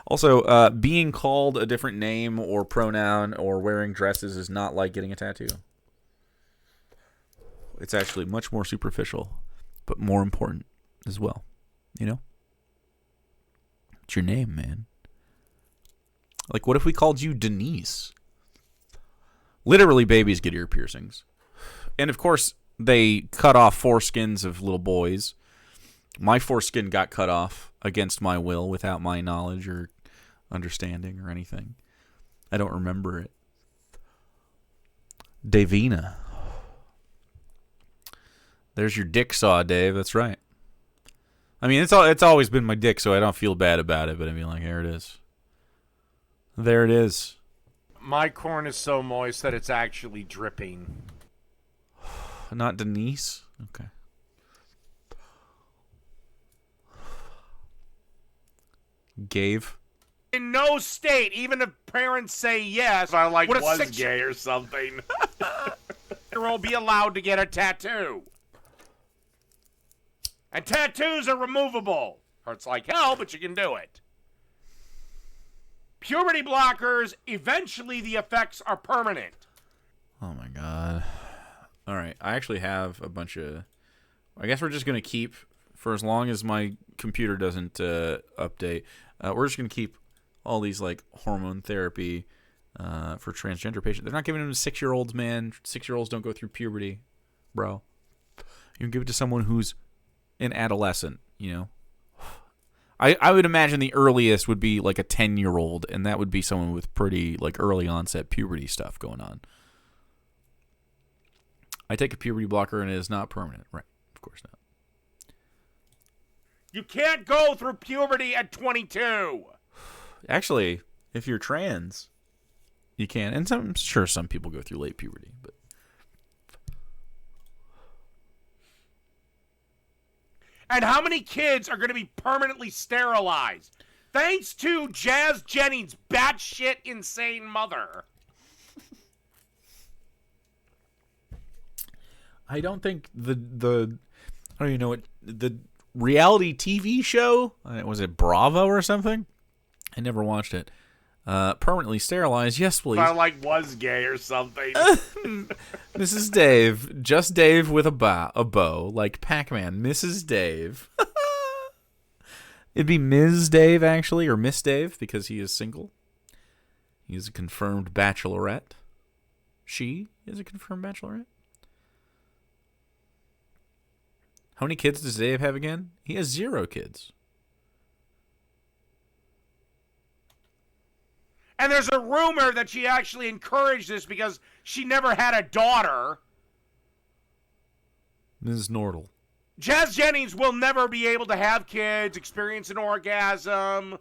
Also, being called a different name or pronoun or wearing dresses is not like getting a tattoo. It's actually much more superficial, but more important as well. You know? It's your name, man. Like, what if we called you Denise? Literally, babies get ear piercings. And, of course, they cut off foreskins of little boys. My foreskin got cut off against my will without my knowledge or understanding or anything. I don't remember it. Davina. There's your dick saw, Dave. That's right. I mean, it's always been my dick, so I don't feel bad about it. But I mean, like, here it is. There it is. my corn is so moist that it's actually dripping. Not Denise? Okay. Gave? In no state, even if parents say yes, I like Would a was six- gay or something, will be allowed to get a tattoo. And tattoos are removable. Hurts like hell, but you can do it. Puberty blockers, eventually the effects are permanent. Oh my god. Alright, I actually have a bunch of... I guess we're just going to keep, for as long as my computer doesn't update, we're just going to keep all these, like, hormone therapy for transgender patients. They're not giving them to 6-year-olds, man. 6-year-olds don't go through puberty, bro. You can give it to someone who's an adolescent, you know? I would imagine the earliest would be, like, a 10-year-old, and that would be someone with pretty, like, early onset puberty stuff going on. I take a puberty blocker, and it is not permanent. Right. Of course not. You can't go through puberty at 22. Actually, if you're trans, you can. And I'm sure some people go through late puberty, but... And how many kids are going to be permanently sterilized? Thanks to Jazz Jennings' batshit insane mother. I don't think the I don't even know what the reality TV show was it Bravo or something? I never watched it. Permanently sterilized, yes please. I was gay or something. Mrs. Dave, just Dave with a bow, like Pac-Man. Mrs. Dave. It'd be Ms. Dave actually, or Miss Dave because he is single. He is a confirmed bachelorette. She is a confirmed bachelorette. How many kids does Dave have again? He has 0 kids. And there's a rumor that she actually encouraged this because she never had a daughter. Ms. Nordle. Jazz Jennings will never be able to have kids, experience an orgasm,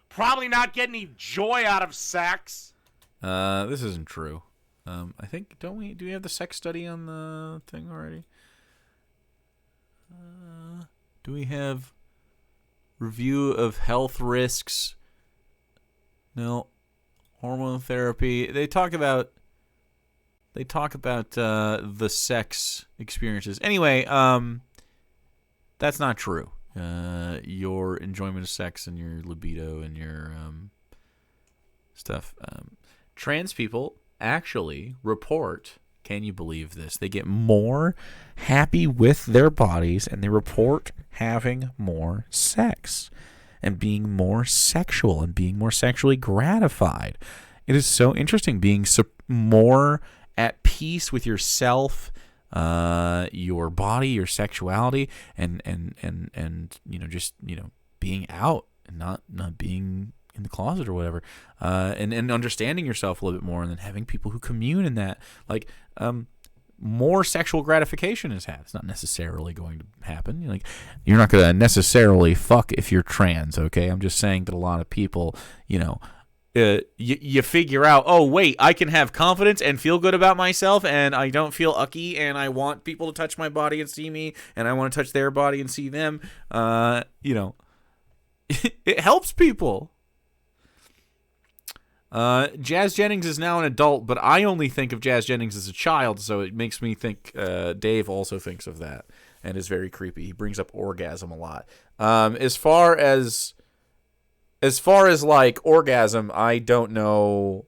probably not get any joy out of sex. This isn't true. I think, do we have the sex study on the thing already? Do we have review of health risks? No. Hormone therapy. They talk about the sex experiences. Anyway, that's not true. Your enjoyment of sex and your libido and your stuff. Trans people actually report, can you believe this? They get more happy with their bodies and they report having more sex and being more sexual and being more sexually gratified. It is so interesting being more at peace with yourself, your body, your sexuality, and just being out and not being in the closet or whatever, and understanding yourself a little bit more, and then having people who commune in that, more sexual gratification is had. It's not necessarily going to happen. You're not going to necessarily fuck if you're trans, okay? I'm just saying that a lot of people, you figure out, oh, wait, I can have confidence and feel good about myself, and I don't feel ucky, and I want people to touch my body and see me, and I want to touch their body and see them. It helps people. Jazz Jennings is now an adult, but I only think of Jazz Jennings as a child, so it makes me think Dave also thinks of that and is very creepy. He brings up orgasm a lot. As far as orgasm, I don't know.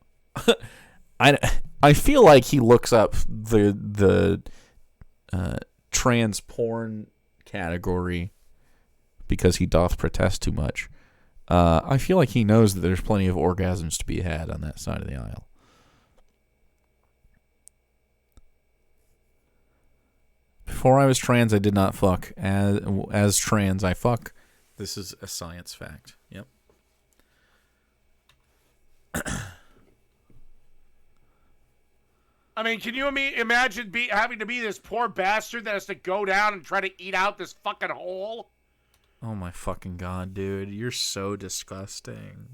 I feel like he looks up the trans porn category because he doth protest too much. I feel like he knows that there's plenty of orgasms to be had on that side of the aisle. Before I was trans, I did not fuck. As trans, I fuck. This is a science fact. Yep. I mean, can you imagine having to be this poor bastard that has to go down and try to eat out this fucking hole? Oh my fucking god, dude. You're so disgusting.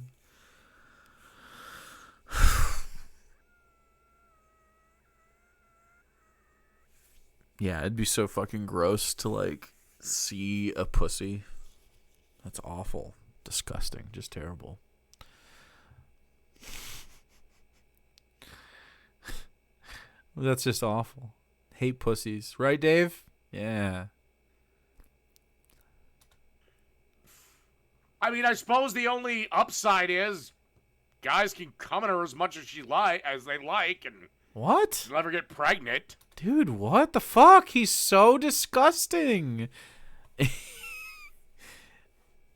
Yeah, it'd be so fucking gross to, see a pussy. That's awful. Disgusting. Just terrible. That's just awful. Hate pussies. Right, Dave? Yeah. I mean, I suppose the only upside is guys can come at her as much as they like, and what? she'll never get pregnant. Dude, what the fuck? He's so disgusting.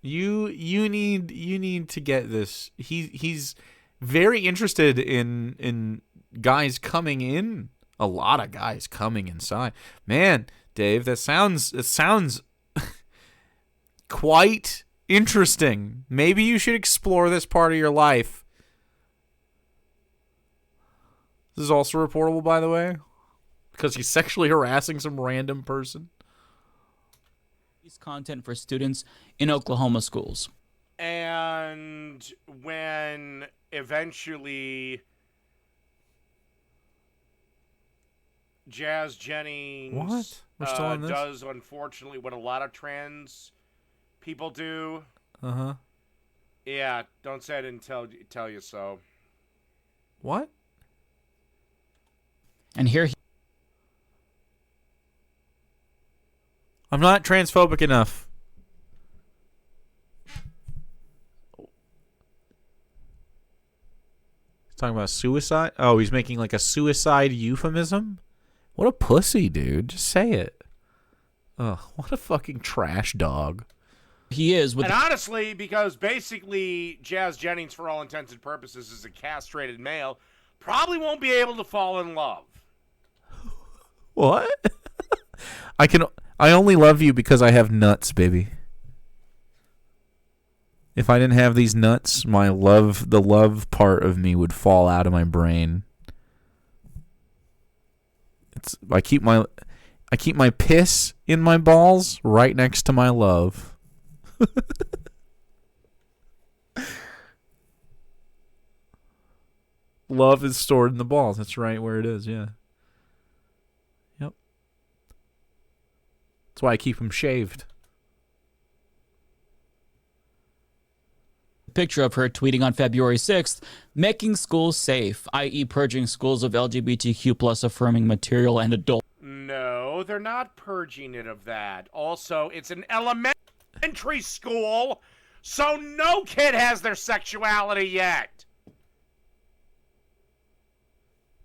You need to get this. He's very interested in guys coming in. A lot of guys coming inside. Man, Dave, it sounds quite interesting. Maybe you should explore this part of your life. This is also reportable, by the way, because he's sexually harassing some random person. Content for students in Oklahoma schools. And when eventually Jazz Jennings does, unfortunately, what a lot of trans people do. Uh-huh. Yeah, don't say I didn't tell you so. What? And here I'm not transphobic enough. He's talking about suicide? Oh, he's making like a suicide euphemism? What a pussy, dude. Just say it. Ugh, what a fucking trash dog. He is with And honestly, because basically Jazz Jennings, for all intents and purposes, is a castrated male, probably won't be able to fall in love. What? I only love you because I have nuts, baby. If I didn't have these nuts, the love part of me would fall out of my brain. I keep my piss in my balls right next to my love. Love is stored in the balls. That's right where it is, yeah. Yep. That's why I keep them shaved. picture of her tweeting on February 6th, making schools safe, i.e. purging schools of LGBTQ plus affirming material and adult. No, they're not purging it of that. Also, it's an elementary school, so no kid has their sexuality yet.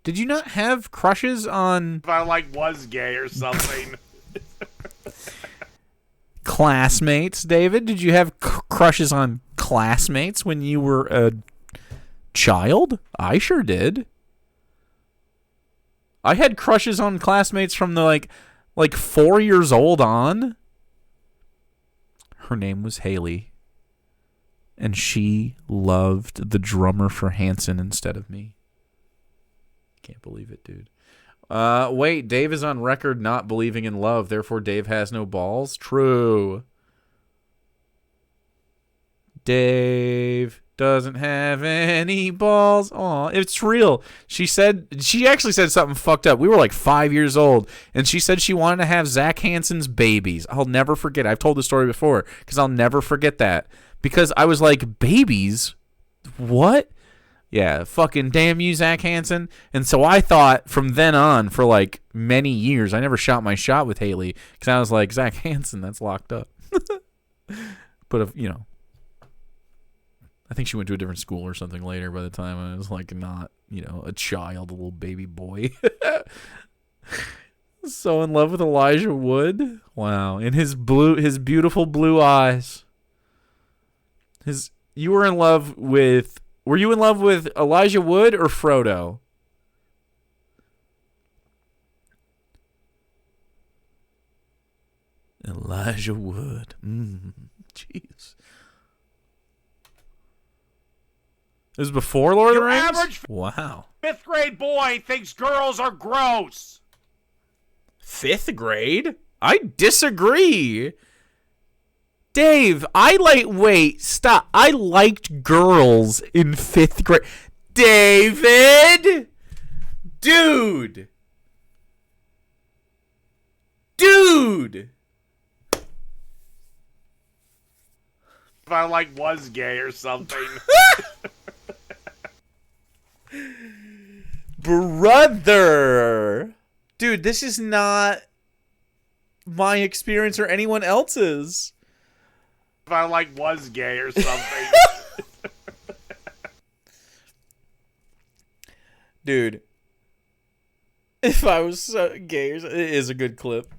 Did you not have crushes on... If I, was gay or something. classmates, David? Did you have crushes on classmates when you were a child? I sure did. I had crushes on classmates from the like 4 years old on. Her name was Haley. And she loved the drummer for Hanson instead of me. Can't believe it, dude. Wait, Dave is on record not believing in love, therefore Dave has no balls? True. Dave doesn't have any balls. Aw, it's real. She actually said something fucked up. We were like 5 years old, and she said she wanted to have Zach Hansen's babies. I'll never forget. I've told the story before, because I'll never forget that. Because I was like, babies? What? Yeah, fucking damn you, Zach Hansen. And so I thought from then on, for like many years, I never shot my shot with Haley, because I was like, Zach Hansen, that's locked up. But if, I think she went to a different school or something later by the time I was like not, a child, a little baby boy. So in love with Elijah Wood. Wow. And his beautiful blue eyes. Were you in love with Elijah Wood or Frodo? Elijah Wood. Jeez. It was before Lord of the Your Rings? average Wow. 5th grade boy thinks girls are gross. 5th grade? I disagree. Dave, wait, stop. I liked girls in 5th grade. David! Dude! If I, was gay or something. Brother! Dude, this is not my experience or anyone else's. If I, was gay or something. Dude. If I was so gay, it is a good clip.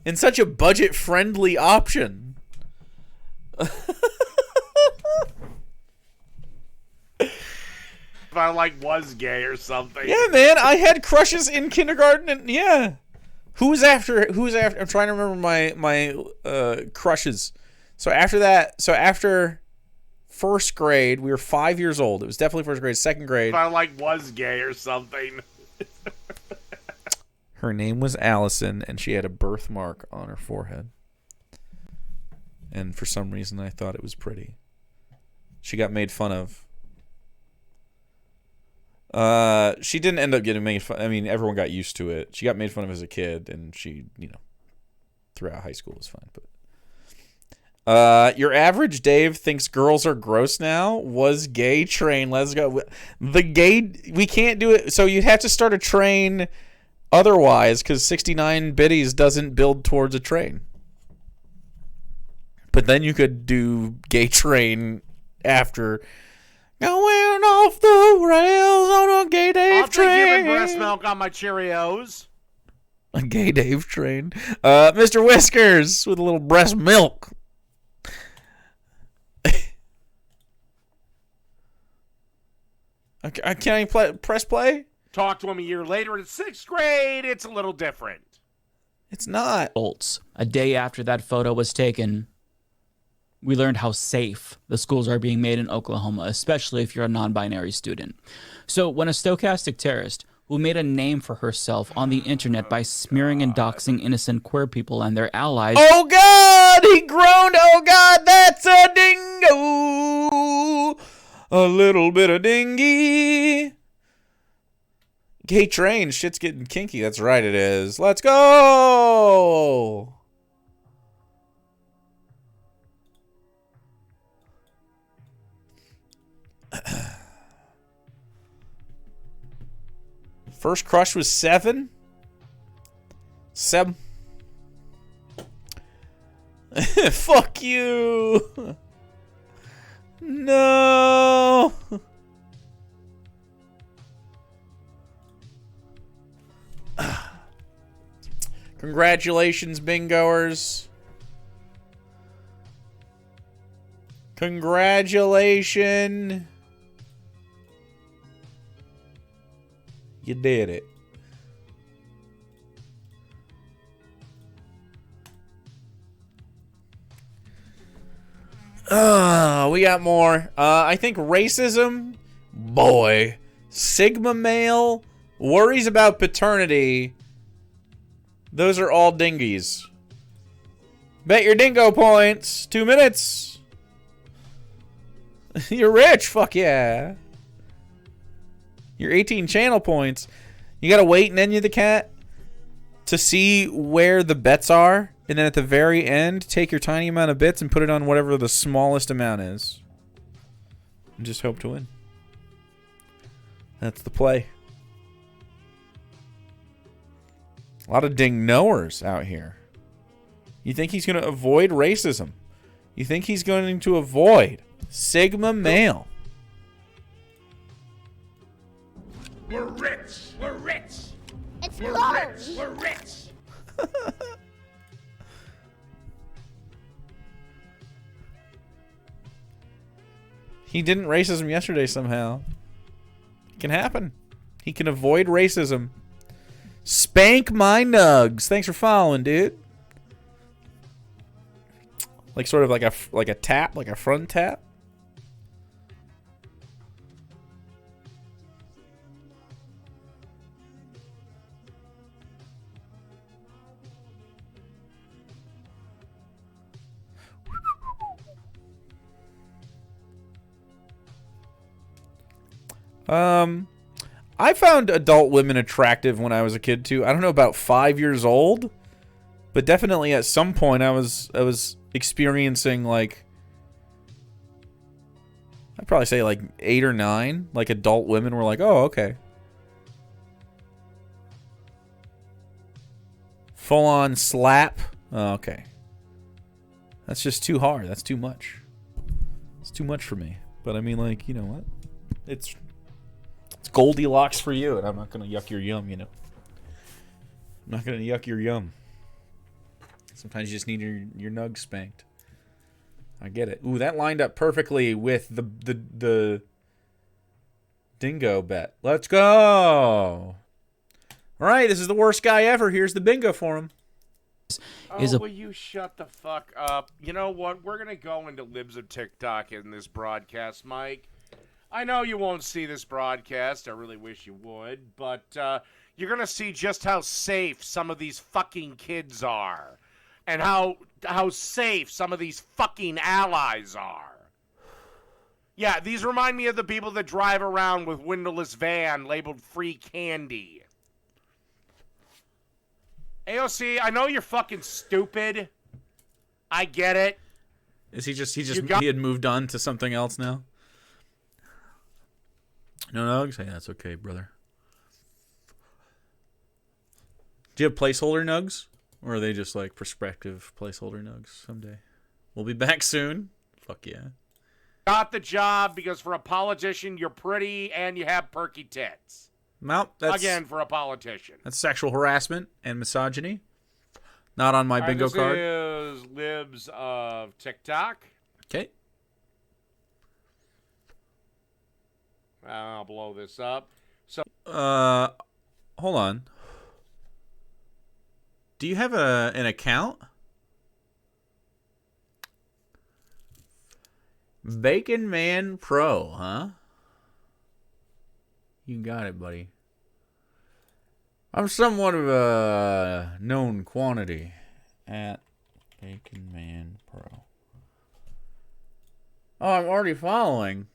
And such a budget-friendly option. If I, was gay or something. Yeah, man, I had crushes in kindergarten, and yeah. Who's after? I'm trying to remember my crushes. So after first grade, we were 5 years old. It was definitely first grade. Second grade. If I, was gay or something. Her name was Allison, and she had a birthmark on her forehead. And for some reason, I thought it was pretty. She got made fun of. She didn't end up getting made fun. I mean, everyone got used to it. She got made fun of as a kid, and she, throughout high school was fine. But your average Dave thinks girls are gross now. Was gay train? Let's go. We can't do it. So you'd have to start a train otherwise, because 69 biddies doesn't build towards a train. But then you could do gay train after going off the rails on a gay Dave train. I'll take breast milk on my Cheerios. A gay Dave train. Mr. Whiskers with a little breast milk. Can I press play? Talk to him a year later in 6th grade. It's a little different. It's not. A day after that photo was taken, we learned how safe the schools are being made in Oklahoma, especially if you're a non-binary student. So when a stochastic terrorist who made a name for herself on the internet by smearing and doxing innocent queer people and their allies... Oh, God! He groaned! Oh, God, that's a dingo! A little bit of dingy. Gay train. Shit's getting kinky. That's right, it is. Let's go! First crush was 7? 7? Fuck you! No! Congratulations, bingoers. Congratulations. You did it. We got more. I think racism, boy. Sigma male, worries about paternity. Those are all dingies. Bet your dingo points. 2 minutes. You're rich. Fuck yeah. Your 18 channel points. You gotta wait and end you the cat to see where the bets are, and then at the very end, take your tiny amount of bits and put it on whatever the smallest amount is. And just hope to win. That's the play. A lot of ding-knowers out here. You think he's gonna avoid racism? You think he's going to avoid Sigma male? We're rich. We're rich. Explode. We're rich. He didn't racism yesterday somehow. It can happen. He can avoid racism. Spank my nugs. Thanks for following, dude. Like sort of like a tap, like a front tap. I found adult women attractive when I was a kid too. I don't know, about 5 years old, but definitely at some point I was experiencing, like, I'd probably say like 8 or 9. Like adult women were like, oh, okay. Full on slap. Oh, okay. That's just too hard. That's too much. It's too much for me. But I mean, like, you know what? It's Goldilocks for you, and I'm not gonna yuck your yum, you know. I'm not gonna yuck your yum. Sometimes you just need your nugs spanked. I get it. Ooh, that lined up perfectly with the dingo bet. Let's go. All right, this is the worst guy ever. Here's the bingo for him. Will you shut the fuck up? You know what? We're gonna go into libs of TikTok in this broadcast, Mike. I know you won't see this broadcast. I really wish you would. But you're going to see just how safe some of these fucking kids are. And how safe some of these fucking allies are. Yeah, these remind me of the people that drive around with windowless van labeled free candy. AOC, I know you're fucking stupid. I get it. Is he had moved on to something else now? No, say that's okay, brother. Do you have placeholder nugs? Or are they just like prospective placeholder nugs someday? We'll be back soon. Fuck yeah. Got the job because for a politician, you're pretty and you have perky tits. Well, that's, Again, for a politician. that's sexual harassment and misogyny. Not on my bingo card. This is libs of TikTok. Okay. I'll blow this up. So, Hold on. Do you have an account? Bacon Man Pro, huh? You got it, buddy. I'm somewhat of a known quantity at Bacon Man Pro. Oh, I'm already following.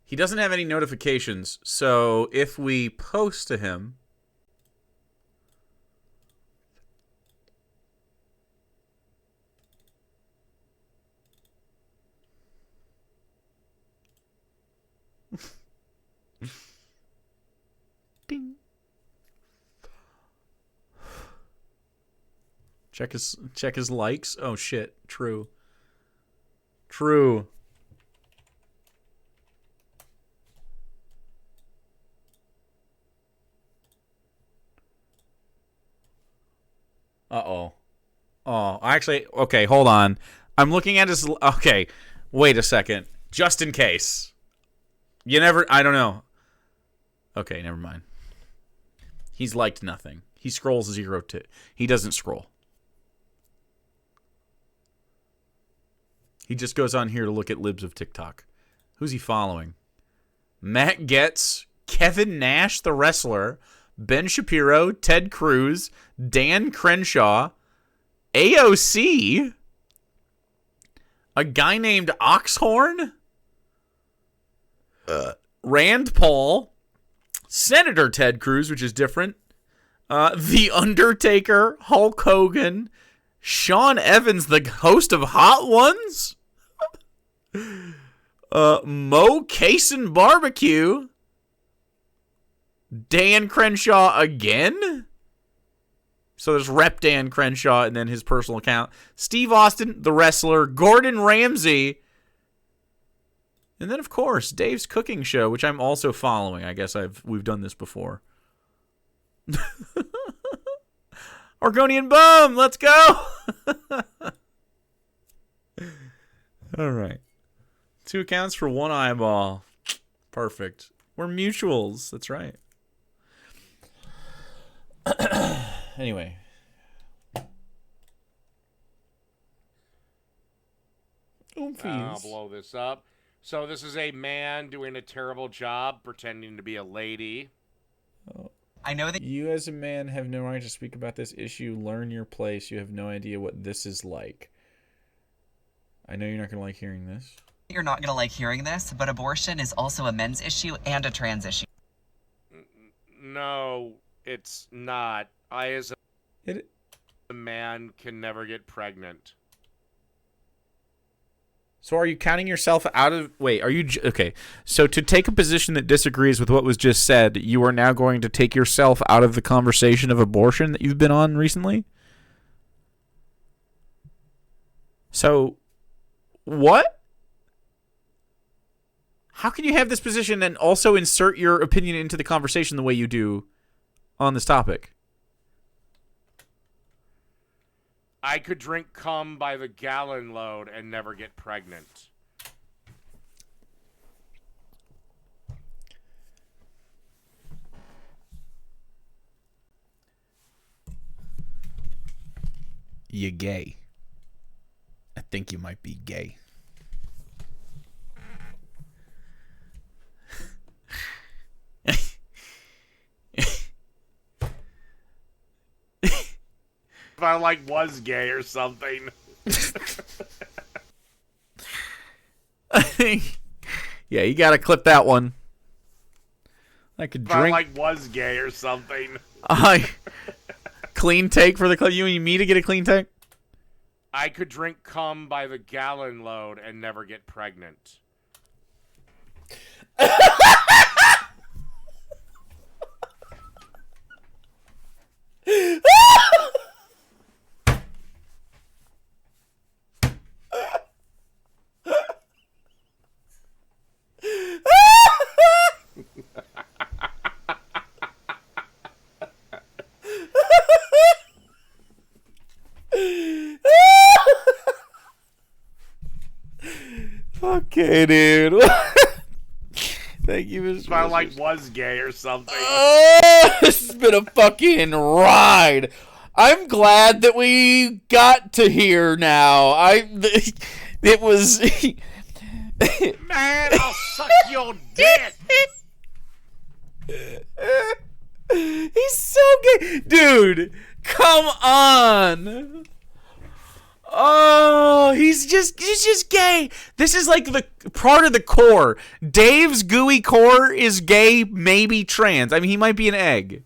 He doesn't have any notifications, so if we post to him... Ding. Check his likes. Oh shit, true. True. Uh-oh. Oh, actually, okay, hold on. I'm looking at his... Okay, wait a second. Just in case. I don't know. Okay, never mind. He's liked nothing. He scrolls 0 to... He doesn't scroll. He just goes on here to look at libs of TikTok. Who's he following? Matt Getz, Kevin Nash, the wrestler... Ben Shapiro, Ted Cruz, Dan Crenshaw, AOC, a guy named Oxhorn, Rand Paul, Senator Ted Cruz, which is different, The Undertaker, Hulk Hogan, Sean Evans, the host of Hot Ones, Mo Cason Barbecue, Dan Crenshaw again? So there's Rep Dan Crenshaw and then his personal account. Steve Austin, the wrestler. Gordon Ramsay. And then, of course, Dave's Cooking Show, which I'm also following. I guess we've done this before. Oregonian Bum, let's go! All right. 2 accounts for 1 eyeball. Perfect. We're mutuals. That's right. Anyway. I'll blow this up. So this is a man doing a terrible job pretending to be a lady. I know that you as a man have no right to speak about this issue. Learn your place. You have no idea what this is like. I know you're not going to like hearing this. you're not going to like hearing this, but abortion is also a men's issue and a trans issue. No, it's not. I, as a man, can never get pregnant. So are you counting yourself out of... Wait, are you... Okay, so to take a position that disagrees with what was just said, you are now going to take yourself out of the conversation of abortion that you've been on recently? So, what? How can you have this position and also insert your opinion into the conversation the way you do on this topic? I could drink cum by the gallon load and never get pregnant. You're gay. I think you might be gay. If I was gay or something. I think, yeah, you gotta clip that one. I could drink. If I was gay or something. Clean take for the clip. You and me to get a clean take. I could drink cum by the gallon load and never get pregnant. Okay, dude. Thank you, Mr. If I like was gay or something. This has been a fucking ride. I'm glad that we got to here now. It was. Man, I'll suck your dick. He's so gay, dude. Come on. Oh, he's just gay. This is like the part of the core. Dave's gooey core is gay, maybe trans. I mean, he might be an egg.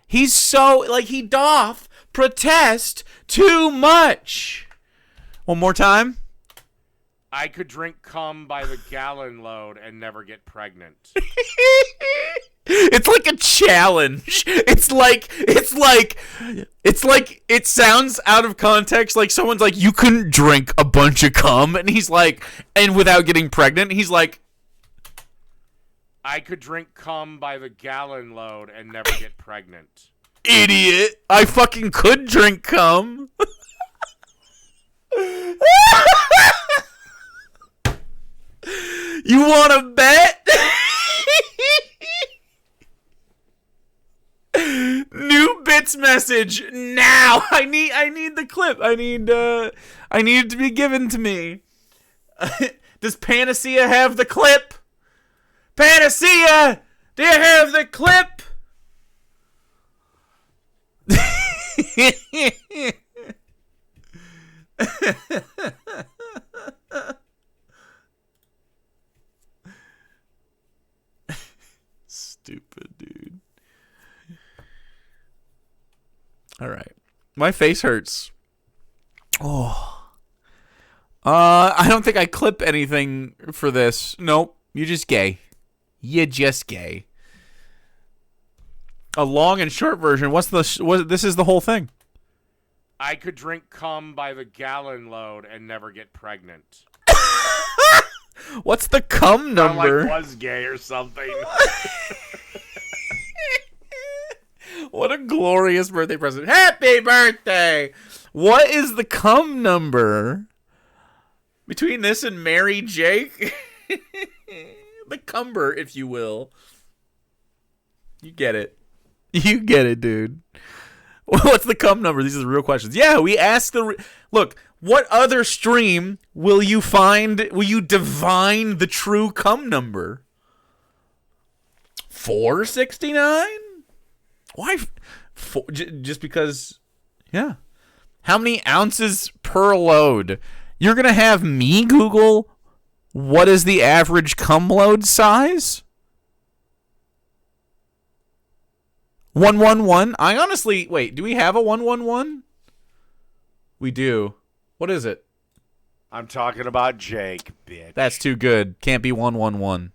He's so, like, he doth protest too much. One more time. I could drink cum by the gallon load and never get pregnant. It's like a challenge. It's like it sounds out of context. Like someone's like, you couldn't drink a bunch of cum, and he's like, and without getting pregnant, he's like, I could drink cum by the gallon load and never get pregnant. idiot. I fucking could drink cum. You want to bet? New bits message now. I need the clip. I need it to be given to me. Does Panacea have the clip? Panacea, do you have the clip? Stupid dude. All right. My face hurts. Oh. I don't think I clip anything for this. Nope. You're just gay. You're just gay. A long and short version. This is the whole thing. I could drink cum by the gallon load and never get pregnant. What's the cum number? I like was gay or something. What a glorious birthday present. Happy birthday! What is the cum number? Between this and Mary Jake? The cumber, if you will. You get it. You get it, dude. What's the cum number? These are the real questions. Yeah, we asked look, what other stream will you divine the true cum number? 469? Why? Just because, yeah. How many ounces per load? You're going to have me Google what is the average cum load size? 111? I honestly, wait, do we have a 111? We do. What is it? I'm talking about Jake, bitch. That's too good. Can't be 111.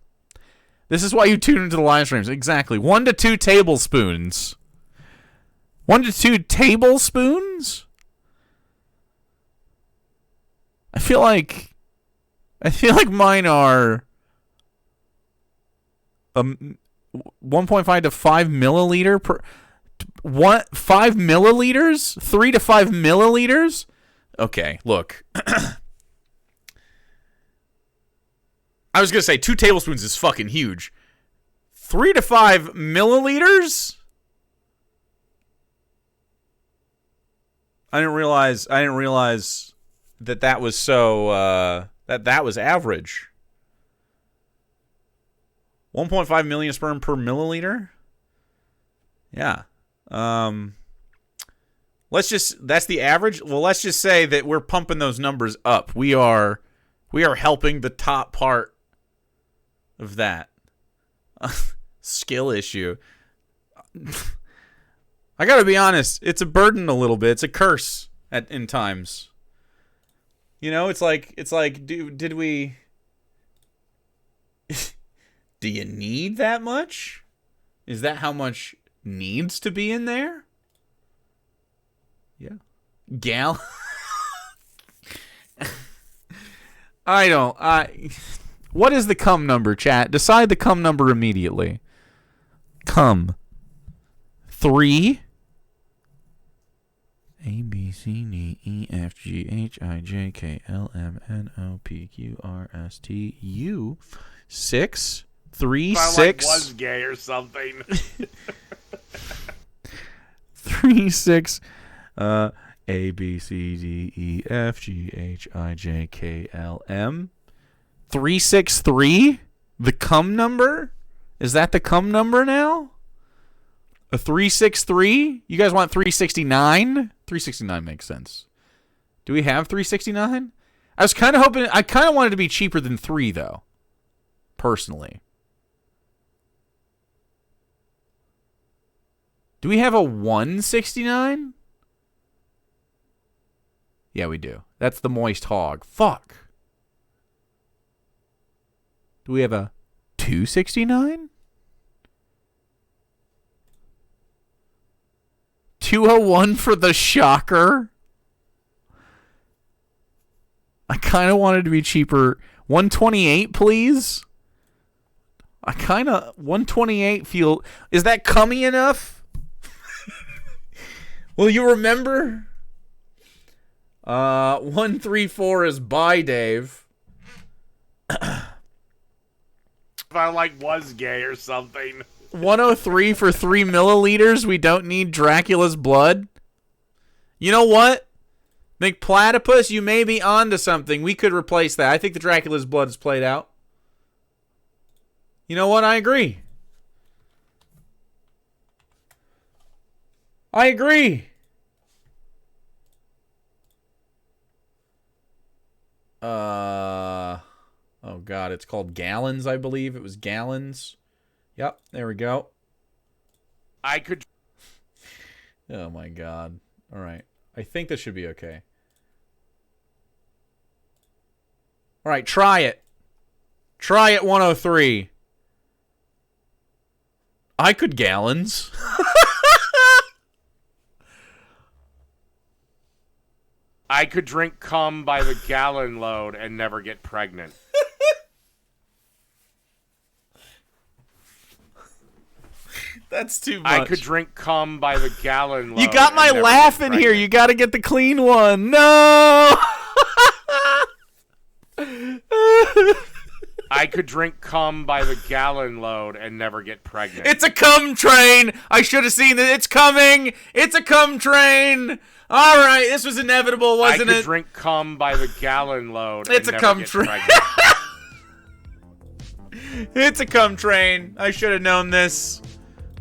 This is why you tune into the live streams. Exactly. 1 to 2 tablespoons. 1 to 2 tablespoons? I feel like mine are 1.5 to 5 milliliter per 5 milliliters? 3 to 5 milliliters? Okay, look. I was going to say 2 tablespoons is fucking huge. 3 to 5 milliliters? I didn't realize that was so that was average. 1.5 million sperm per milliliter? Yeah. That's the average. Well, let's just say that we're pumping those numbers up. We are helping the top part of that. Skill issue. I gotta be honest, it's a burden a little bit. It's a curse in times. You know, it's like, did we Do you need that much? Is that how much needs to be in there? Yeah. What is the cum number, chat? Decide the cum number immediately. Cum. 3. A, B, C, D, E, F, G, H, I, J, K, L, M, N, O, P, Q, R, S, T, U. 6. 3, 6. Like was gay or something. 3, 6. A, B, C, D, E, F, G, H, I, J, K, L, M. 363? The cum number? Is that the cum number now? A 363? You guys want 369? 369 makes sense. Do we have 369? I was kind of hoping... I kind of wanted to be cheaper than 3, though. Personally. Do we have a 169? Yeah, we do. That's the moist hog. Fuck. Do we have a 269? 201 for the shocker? I kind of wanted to be cheaper. 128, please? I kind of... 128 feel... Is that cummy enough? Will you remember? 134 is bye, Dave. If I like was gay or something. 103 for 3 milliliters. We don't need Dracula's blood. You know what? McPlatypus, you may be onto something. We could replace that. I think the Dracula's blood is played out. You know what? I agree. I agree. Oh God, it's called gallons, I believe. It was gallons. Yep, there we go. I could... Oh my God. All right. I think this should be okay. All right, try it. Try it, 103. I could gallons. I could drink cum by the gallon load and never get pregnant. That's too much. I could drink cum by the gallon load. You got my laugh in here. You got to get the clean one. No! I could drink cum by the gallon load and never get pregnant. It's a cum train. I should have seen it. It's coming. It's a cum train. All right. This was inevitable, wasn't it? I could drink cum by the gallon load It's and a never cum get train. pregnant. It's a cum train. I should have known this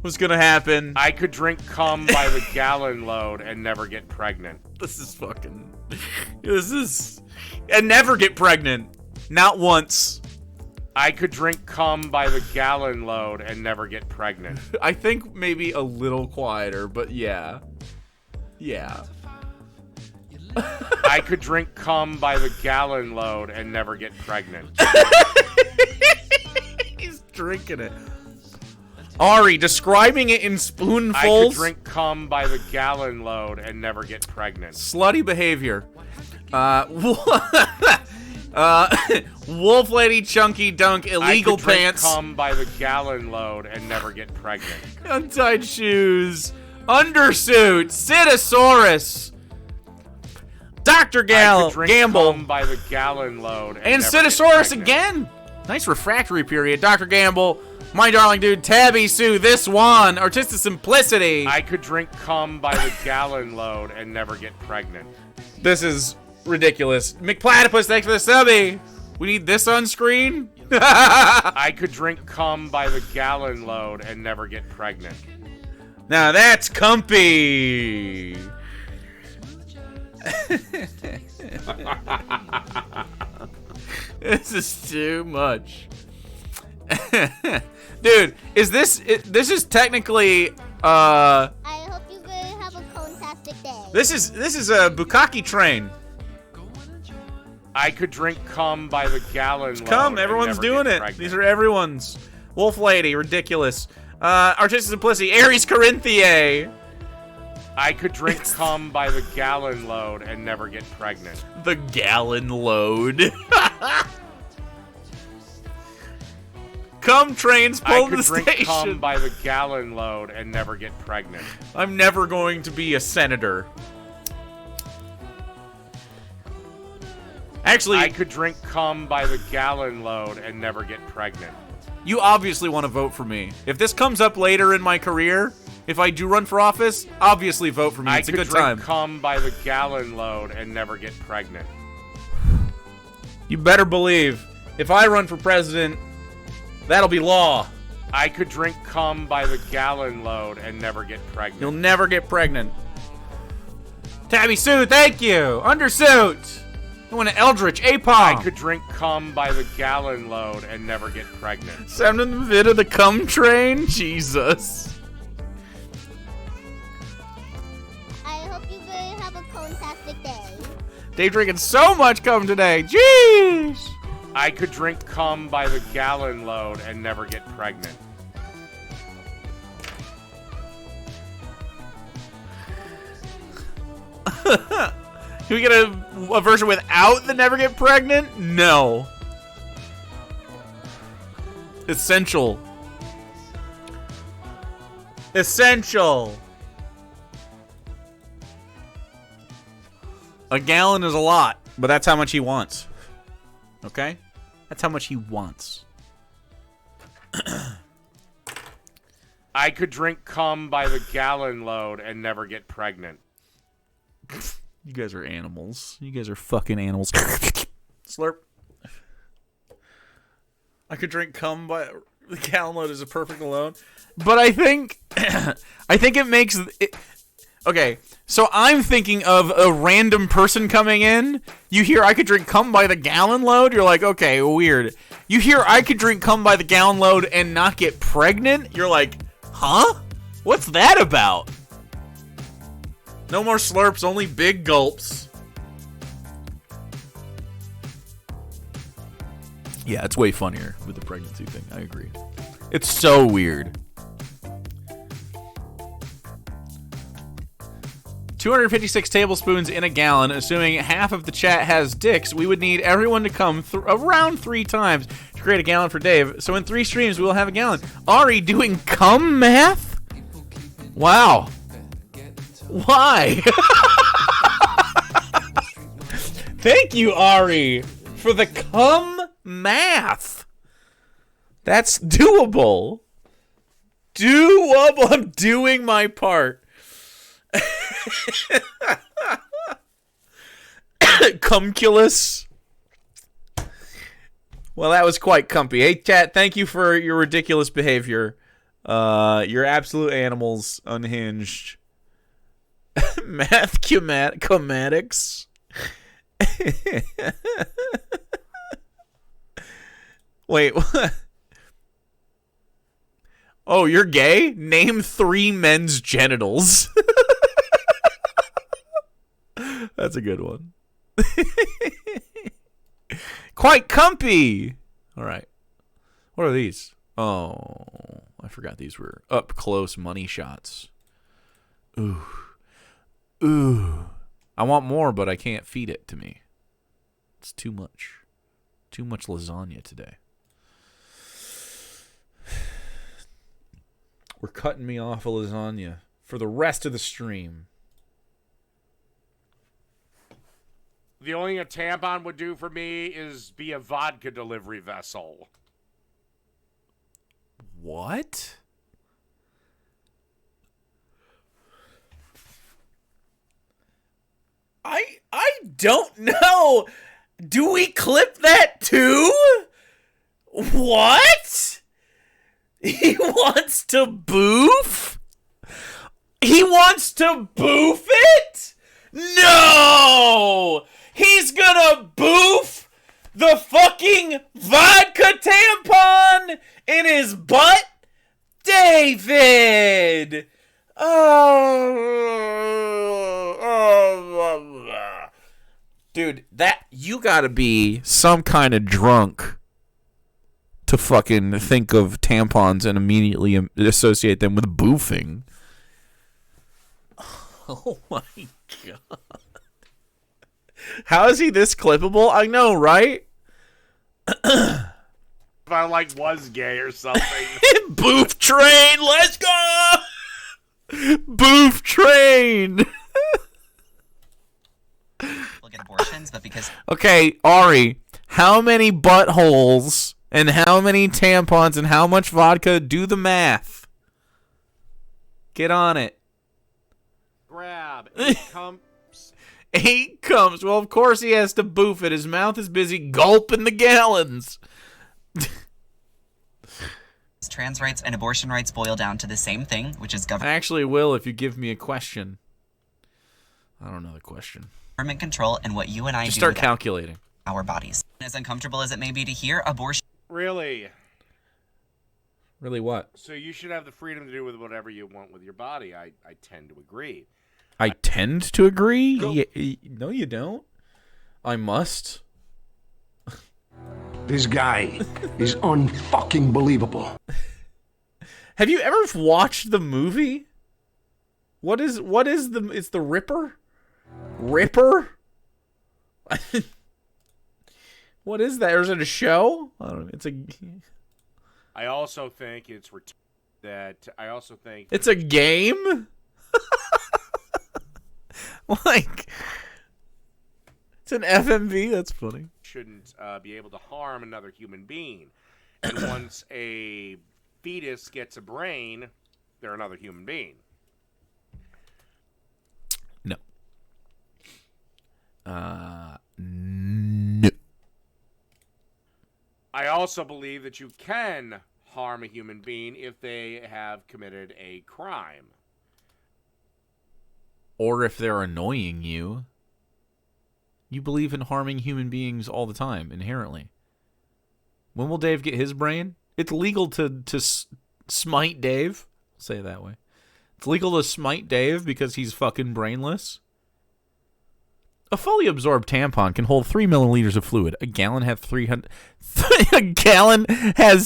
was going to happen. I could drink cum by the gallon load and never get pregnant. This is fucking... This is... And never get pregnant. Not once. I could drink cum by the gallon load and never get pregnant. I think maybe a little quieter, but yeah. Yeah. I could drink cum by the gallon load and never get pregnant. He's drinking it. Ari, describing it in spoonfuls. I could drink cum by the gallon load and never get pregnant. Slutty behavior. Wolf lady, chunky dunk, illegal I could drink pants. cum by the gallon load and never get pregnant. Untied shoes. Undersuit. Citosaurus. Dr. I could drink Gamble. cum by the gallon load And never get Citosaurus pregnant. again. Nice refractory period. Dr. Gamble. My darling dude. Tabby Sue. This one. Artistic Simplicity. I could drink cum by the gallon load and never get pregnant. This is ridiculous. McPlatypus, thanks for the subby. We need this on screen. I could drink cum by the gallon load and never get pregnant. Now that's comfy. This is too much. Dude, is this... This is technically... I hope you guys have a fantastic day. This is a bukkake train. I could drink cum by the gallon load. Come, and everyone's never doing get it. pregnant. These are everyone's. Wolf Lady, ridiculous. Artistic Simplicity, Aries Corinthiae. I could drink cum by the gallon load and never get pregnant. The gallon load. Cum trains pull the station. I could drink cum by the gallon load and never get pregnant. I'm never going to be a senator. Actually, I could drink cum by the gallon load and never get pregnant. You obviously want to vote for me. If this comes up later in my career, if I do run for office, obviously vote for me. It's a good time. I could drink cum by the gallon load and never get pregnant. You better believe, if I run for president, that'll be law. I could drink cum by the gallon load and never get pregnant. You'll never get pregnant. Tabby Sue, thank you. Undersuit. I want an Eldritch Apom. I could drink cum by the gallon load and never get pregnant. Sound in the vid of the cum train? Jesus. I hope you guys have a fantastic day. Dave drinking so much cum today. Jeez. I could drink cum by the gallon load and never get pregnant. Can we get a version without the never get pregnant? No. Essential. Essential. A gallon is a lot, but that's how much he wants. Okay? That's how much he wants. I could drink cum by the gallon load and never get pregnant. You guys are animals. You guys are fucking animals. Slurp. I could drink cum by the gallon load is a perfect alone. But I think it makes it. Okay, so I'm thinking of a random person coming in. You hear I could drink cum by the gallon load? You're like, okay, weird. You hear I could drink cum by the gallon load and not get pregnant? You're like, huh? What's that about? No more slurps, only big gulps. Yeah, it's way funnier with the pregnancy thing. I agree. It's so weird. 256 tablespoons in a gallon. Assuming half of the chat has dicks, we would need everyone to come around 3 times to create a gallon for Dave. So in 3 streams, we will have a gallon. Ari doing cum math? Wow. Why? Thank you, Ari, for the cum math. That's doable. Doable. I'm doing my part. Cumculus. Well, that was quite comfy. Hey, chat, thank you for your ridiculous behavior. You're absolute animals, unhinged. Mathematics. Wait, what? Oh, you're gay? Name 3 men's genitals. That's a good one. Quite comfy. All right. What are these? Oh, I forgot these were up close money shots. Ooh. Ooh. I want more, but I can't feed it to me. It's too much. Too much lasagna today. We're cutting me off a lasagna for the rest of the stream. The only thing a tampon would do for me is be a vodka delivery vessel. What? I don't know. Do we clip that too? What? He wants to boof? He wants to boof it? No! He's gonna boof the fucking vodka tampon in his butt? David! Dude, that you gotta be some kind of drunk to fucking think of tampons and immediately associate them with boofing. Oh my god. How is he this clippable? I know, right? If I was gay or something. Boof train, let's go! Boof train! We'll get abortions, but because Okay, Ari, how many buttholes and how many tampons and how much vodka? Do the math. Get on it. Grab. Come. 8 comes. Well, of course he has to boof it. His mouth is busy gulping the gallons. trans rights and abortion rights boil down to the same thing, which is I actually will if you give me a question. I don't know the question. government control and what you and I Just do start with calculating. our bodies. As uncomfortable as it may be to hear, abortion Really? Really what? So you should have the freedom to do with whatever you want with your body. I tend to agree. I tend to agree. No, you don't. I must. This guy is unfucking believable. Have you ever watched the movie? What is the? It's the Ripper. Ripper. What is that? Or is it a show? I don't know. It's a. I also think it's I also think It's a game. Like, it's an FMV. That's funny. shouldn't be able to harm another human being. And once a fetus gets a brain, they're another human being. No. No. I also believe that you can harm a human being if they have committed a crime. Or if they're annoying you. You believe in harming human beings all the time, inherently. When will Dave get his brain? It's legal to smite Dave. I'll say it that way. It's legal to smite Dave because he's fucking brainless. A fully absorbed tampon can hold 3 milliliters of fluid. A gallon has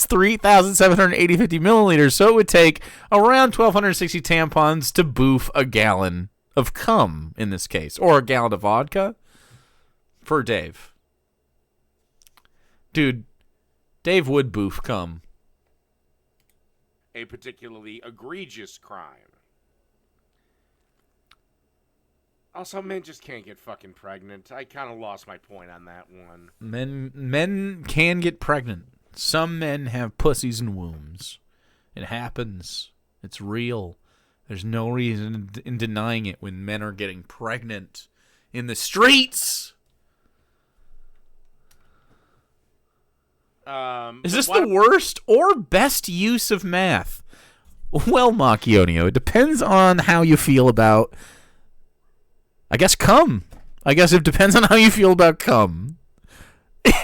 3,750 milliliters, so it would take around 1,260 tampons to boof a gallon of cum in this case, or a gallon of vodka for Dave. Dude, Dave would boof cum. A particularly egregious crime. Also, men just can't get fucking pregnant. I kind of lost my point on that one. Men can get pregnant. Some men have pussies and wombs. It happens. It's real. There's no reason in denying it when men are getting pregnant in the streets. Is this the worst or best use of math? Well, Macchionio, it depends on how you feel about, I guess, cum. I guess it depends on how you feel about cum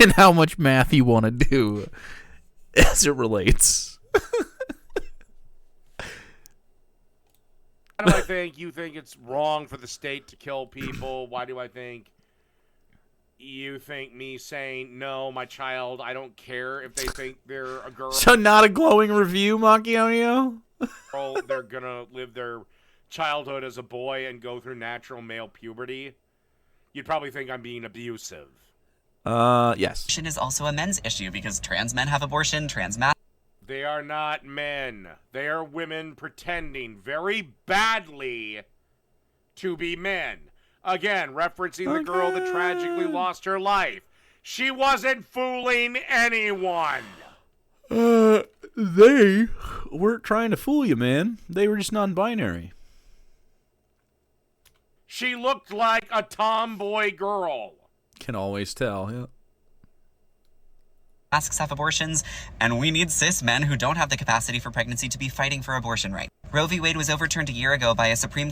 and how much math you want to do as it relates. Why do I think you think it's wrong for the state to kill people? Why do I think you think me saying, no, my child, I don't care if they think they're a girl. So not a glowing review, Macchionio? They're going to live their childhood as a boy and go through natural male puberty. You'd probably think I'm being abusive. Yes. Abortion is also a men's issue because trans men have abortion, trans men. They are not men. They are women pretending very badly to be men. Again, referencing the girl that tragically lost her life. She wasn't fooling anyone. They weren't trying to fool you, man. They were just non-binary. She looked like a tomboy girl. Can always tell, yeah. Masks have abortions, and we need cis men who don't have the capacity for pregnancy to be fighting for abortion rights. Roe v. Wade was overturned a year ago by a Supreme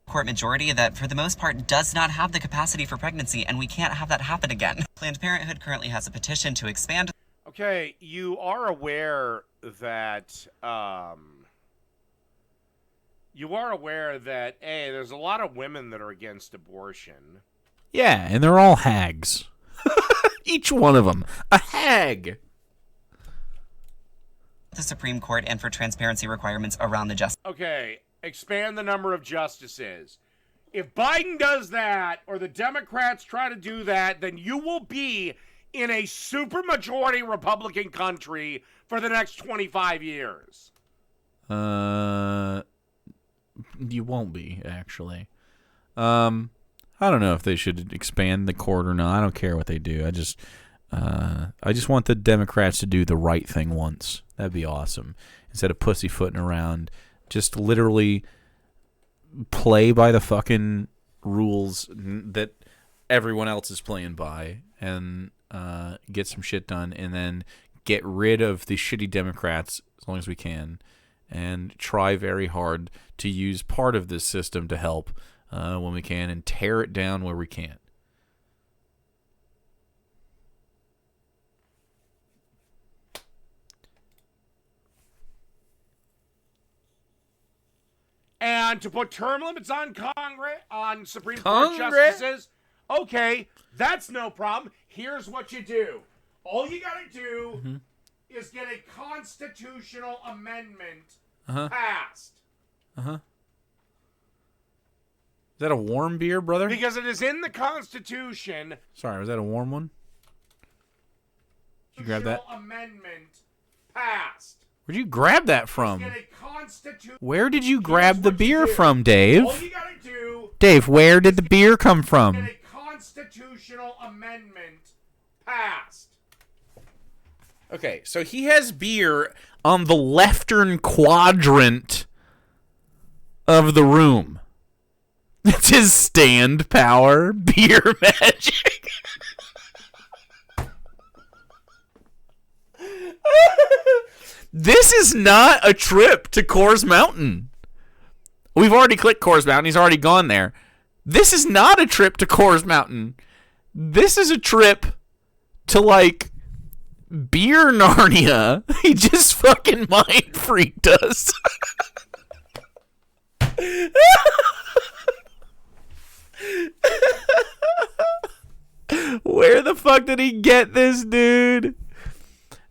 Court majority that, for the most part, does not have the capacity for pregnancy, and we can't have that happen again. Planned Parenthood currently has a petition to expand. Okay, you are aware that, there's a lot of women that are against abortion. Yeah, and they're all hags. Each one of them. A hag. the Supreme Court and for transparency requirements around the justice. Okay, expand the number of justices. If Biden does that, or the Democrats try to do that, then you will be in a supermajority Republican country for the next 25 years. You won't be, actually. I don't know if they should expand the court or not. I don't care what they do. I just want the Democrats to do the right thing once. That'd be awesome. Instead of pussyfooting around, just literally play by the fucking rules that everyone else is playing by and get some shit done, and then get rid of the shitty Democrats as long as we can, and try very hard to use part of this system to help when we can, and tear it down where we can't. And to put term limits on Supreme Court justices, okay, that's no problem. Here's what you do. All you gotta do is get a constitutional amendment passed. Is that a warm beer, brother? Because it is in the Constitution. Sorry, was that a warm one? Did you grab that? Amendment passed. Where'd you grab that from? Where did you grab the beer from, Dave? All you gotta do, Dave, where did the beer come from? get a constitutional amendment passed. Okay, so he has beer on the leftern quadrant of the room. It's his stand power beer magic. This is not a trip to Coors Mountain. We've already clicked Coors Mountain. He's already gone there. This is not a trip to Coors Mountain. This is a trip to, like, beer Narnia. He just fucking mind freaked us. Where the fuck did he get this, dude?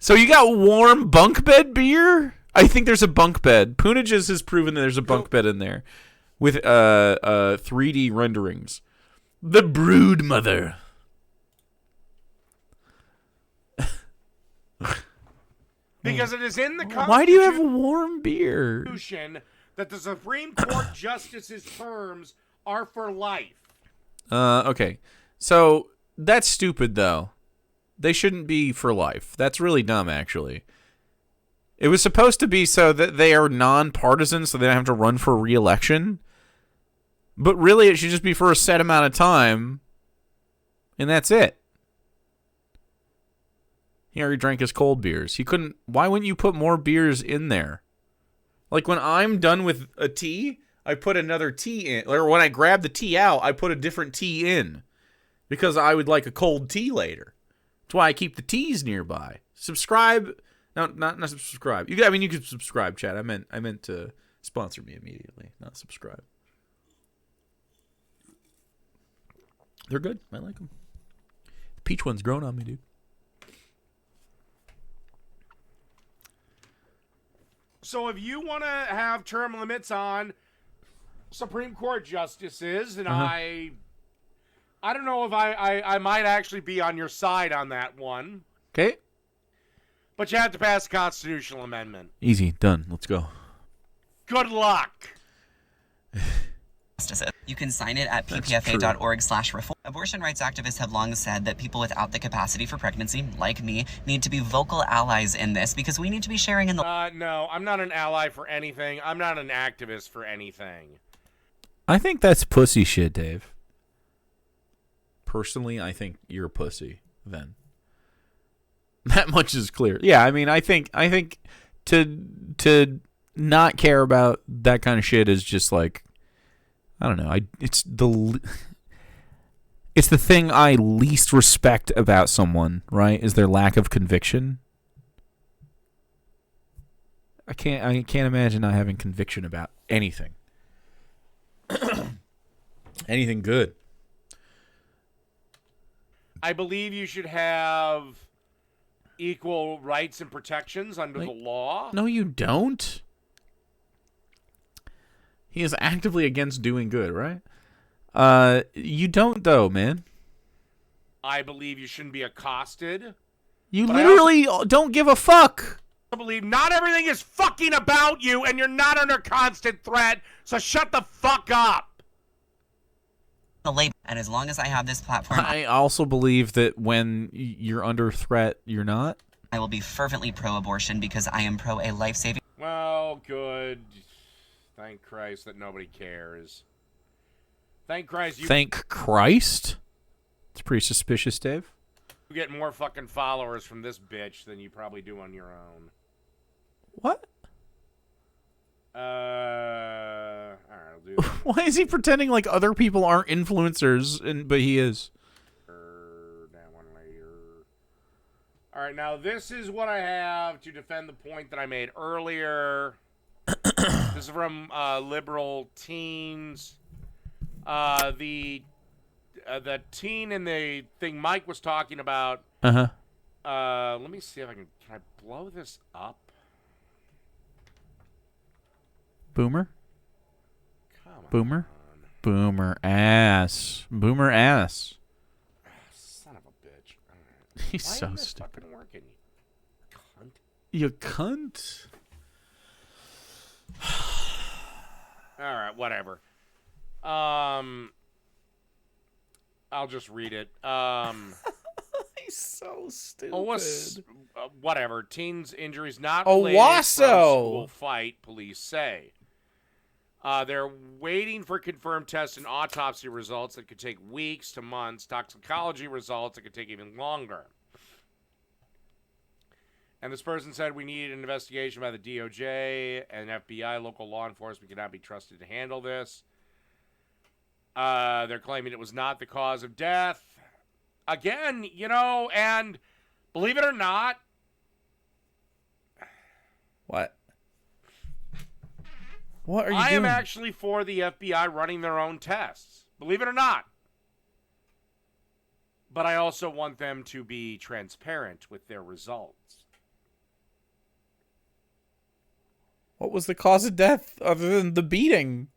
So you got warm bunk bed beer? I think there's a bunk bed. Poonages has proven that there's a bunk bed in there with 3D renderings. The Brood Mother. Because it is in the Constitution. Why do you have warm beer? That the Supreme Court justices' terms are for life. Okay. So that's stupid, though. They shouldn't be for life. That's really dumb, actually. It was supposed to be so that they are non-partisan, so they don't have to run for re-election. But really, it should just be for a set amount of time, and that's it. He already drank his cold beers. He couldn't... Why wouldn't you put more beers in there? Like, when I'm done with a tea, I put another tea in. Or when I grab the tea out, I put a different tea in. Because I would like a cold tea later. That's why I keep the teas nearby. Subscribe. No, not subscribe. You can subscribe, chat. I meant to sponsor me immediately, not subscribe. They're good. I like them. The peach one's growing on me, dude. So if you want to have term limits on Supreme Court justices, and I don't know if I might actually be on your side on that one. Okay. But you have to pass a constitutional amendment. Easy. Done. Let's go. Good luck. You can sign it at ppfa.org/reform. Abortion rights activists have long said that people without the capacity for pregnancy, like me, need to be vocal allies in this because we need to be sharing in the... No, I'm not an ally for anything. I'm not an activist for anything. I think that's pussy shit, Dave. Personally, I think you're a pussy then. That much is clear. Yeah, I mean, I think to not care about that kind of shit is just like, I don't know. It's the thing I least respect about someone, right? Is their lack of conviction. I can't imagine not having conviction about anything. Anything good. I believe you should have equal rights and protections under the law. No, you don't. He is actively against doing good, right? You don't, though, man. I believe you shouldn't be accosted. You literally don't give a fuck. I believe not everything is fucking about you, and you're not under constant threat, so shut the fuck up. And as long as I have this platform, I also believe that when you're under threat, you're not. I will be fervently pro-abortion because I am pro a life-saving. Well, good. Thank Christ that nobody cares. Thank Christ you Thank Christ? It's pretty suspicious, Dave. get more fucking followers from this bitch than you probably do on your own. What? Alright, I'll do that. Why is he pretending like other people aren't influencers, but he is? That one later. Alright, now this is what I have to defend the point that I made earlier. This is from Liberal Teens. The teen in the thing Mike was talking about. Let me see if I can I blow this up? Boomer? Come on. Boomer? Boomer ass. Boomer ass. Son of a bitch. Right. He's Why so isn't this stupid. fucking working, you cunt? You cunt. Alright, whatever. I'll just read it. He's so stupid. Whatever. Teens' injuries not Oh, related from Wasso. school fight, police say. They're waiting for confirmed tests and autopsy results that could take weeks to months. Toxicology results that could take even longer. And this person said we need an investigation by the DOJ and FBI. Local law enforcement cannot be trusted to handle this. They're claiming it was not the cause of death. Again, and believe it or not. What? What are you I doing? am actually for the FBI running their own tests. Believe it or not. But I also want them to be transparent with their results. What was the cause of death other than the beating?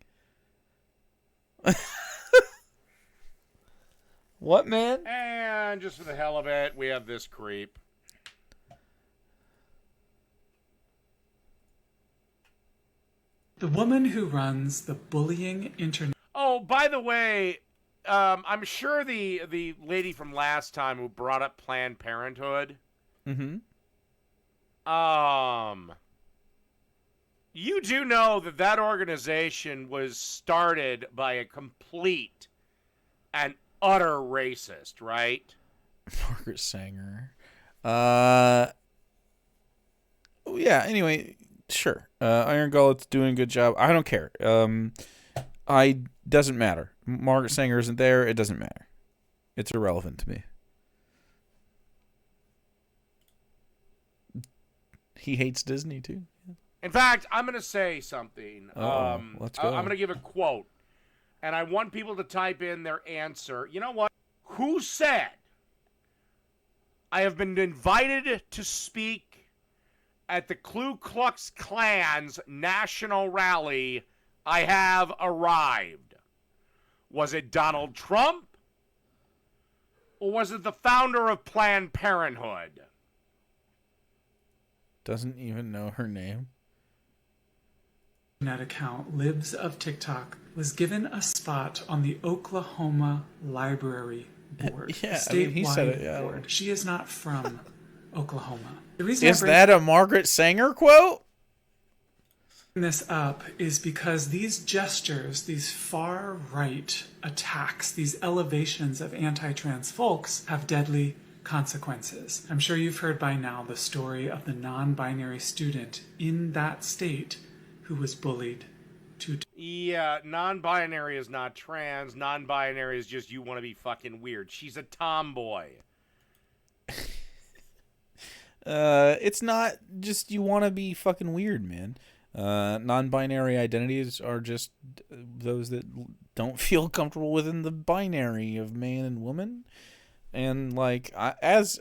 What, man? And just for the hell of it, we have this creep. The woman who runs the bullying internet. Oh, by the way, I'm sure the lady from last time who brought up Planned Parenthood. Mm-hmm. You do know that organization was started by a complete and utter racist, right? Margaret Sanger. Yeah, anyway, sure. Iron Gullet's doing a good job. I don't care. Doesn't matter. Margaret Sanger isn't there. It doesn't matter. It's irrelevant to me. He hates Disney, too. In fact, I'm going to say something. Let's go. I'm going to give a quote. And I want people to type in their answer. You know what? Who said, I have been invited to speak at the Ku Klux Klan's national rally. I have arrived. Was it Donald Trump? Or was it the founder of Planned Parenthood? Doesn't even know her name. Internet account Libs of TikTok was given a spot on the Oklahoma Library Board. Yeah, statewide he said it. Yeah. board. She is not from Oklahoma. The reason Is that a Margaret Sanger quote? this up is because these gestures, these far right attacks, these elevations of anti-trans folks have deadly consequences. I'm sure you've heard by now the story of the non-binary student in that state who was bullied to Yeah, non-binary is not trans. Non-binary is just you want to be fucking weird. She's a tomboy. It's not just you want to be fucking weird, man. Non-binary identities are just those that don't feel comfortable within the binary of man and woman. And like, as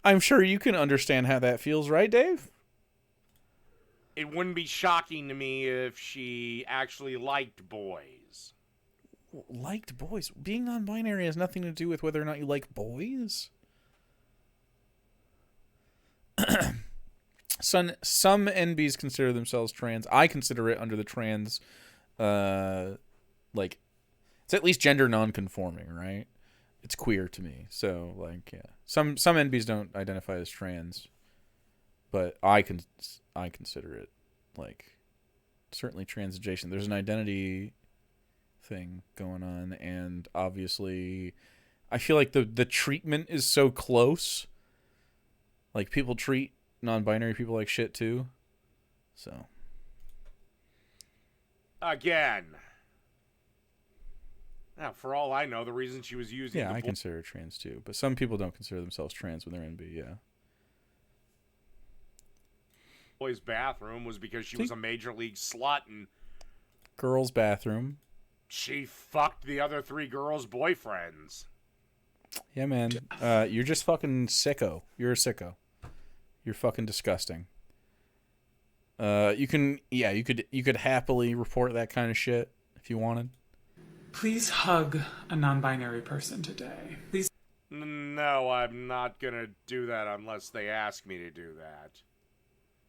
I'm sure you can understand how that feels, right, Dave? It wouldn't be shocking to me if she actually liked boys. Liked boys? Being non-binary has nothing to do with whether or not you like boys. Some NBs consider themselves trans. I consider it under the trans, like, it's at least gender non-conforming, right? It's queer to me. So, like, yeah. Some NBs don't identify as trans, but I consider it, like, certainly trans adjacent. There's an identity thing going on, and obviously I feel like the treatment is so close. Like, people treat non-binary people like shit too. So again, now for all I know, the reason she was using I consider her trans too, but some people don't consider themselves trans when they're NB. Yeah. Boys' bathroom was because she was a major league slut and girls' bathroom. She fucked the other 3 girls' boyfriends. Yeah, man. You're just fucking sicko. You're a sicko. You're fucking disgusting. You could happily report that kind of shit if you wanted. Please hug a non-binary person today. Please. No, I'm not gonna do that unless they ask me to do that.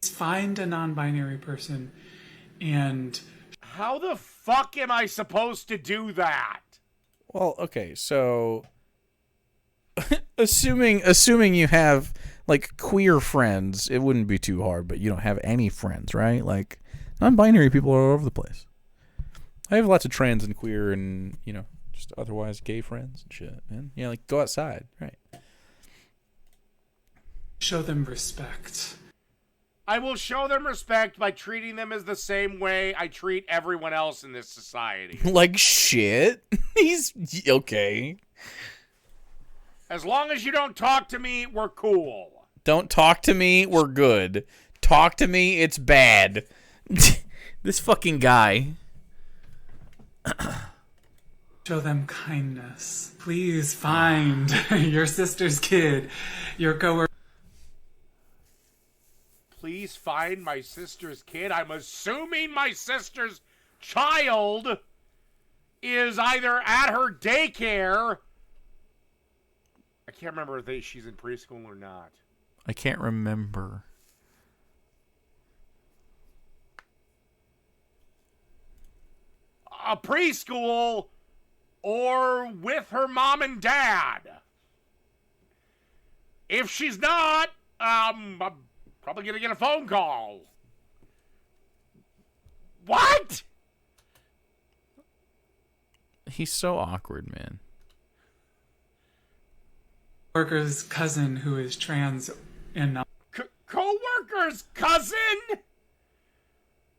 Find a non-binary person and... How the fuck am I supposed to do that? Well, okay, so assuming you have like queer friends, it wouldn't be too hard, but you don't have any friends, right? Like, non-binary people are all over the place. I have lots of trans and queer and, you know, just otherwise gay friends and shit, man. Yeah, like, go outside, right? Show them respect. I will show them respect by treating them as the same way I treat everyone else in this society. Like shit? He's okay. As long as you don't talk to me, we're cool. Don't talk to me, we're good. Talk to me, it's bad. This fucking guy. Show them kindness. Please find your sister's kid, your coworker. Please find my sister's kid. I'm assuming my sister's child is either at her daycare. I can't remember if she's in preschool or not. I can't remember. A preschool or with her mom and dad. If she's not, I'm probably going to get a phone call. What? He's so awkward, man. Worker's cousin who is trans and co-worker's cousin?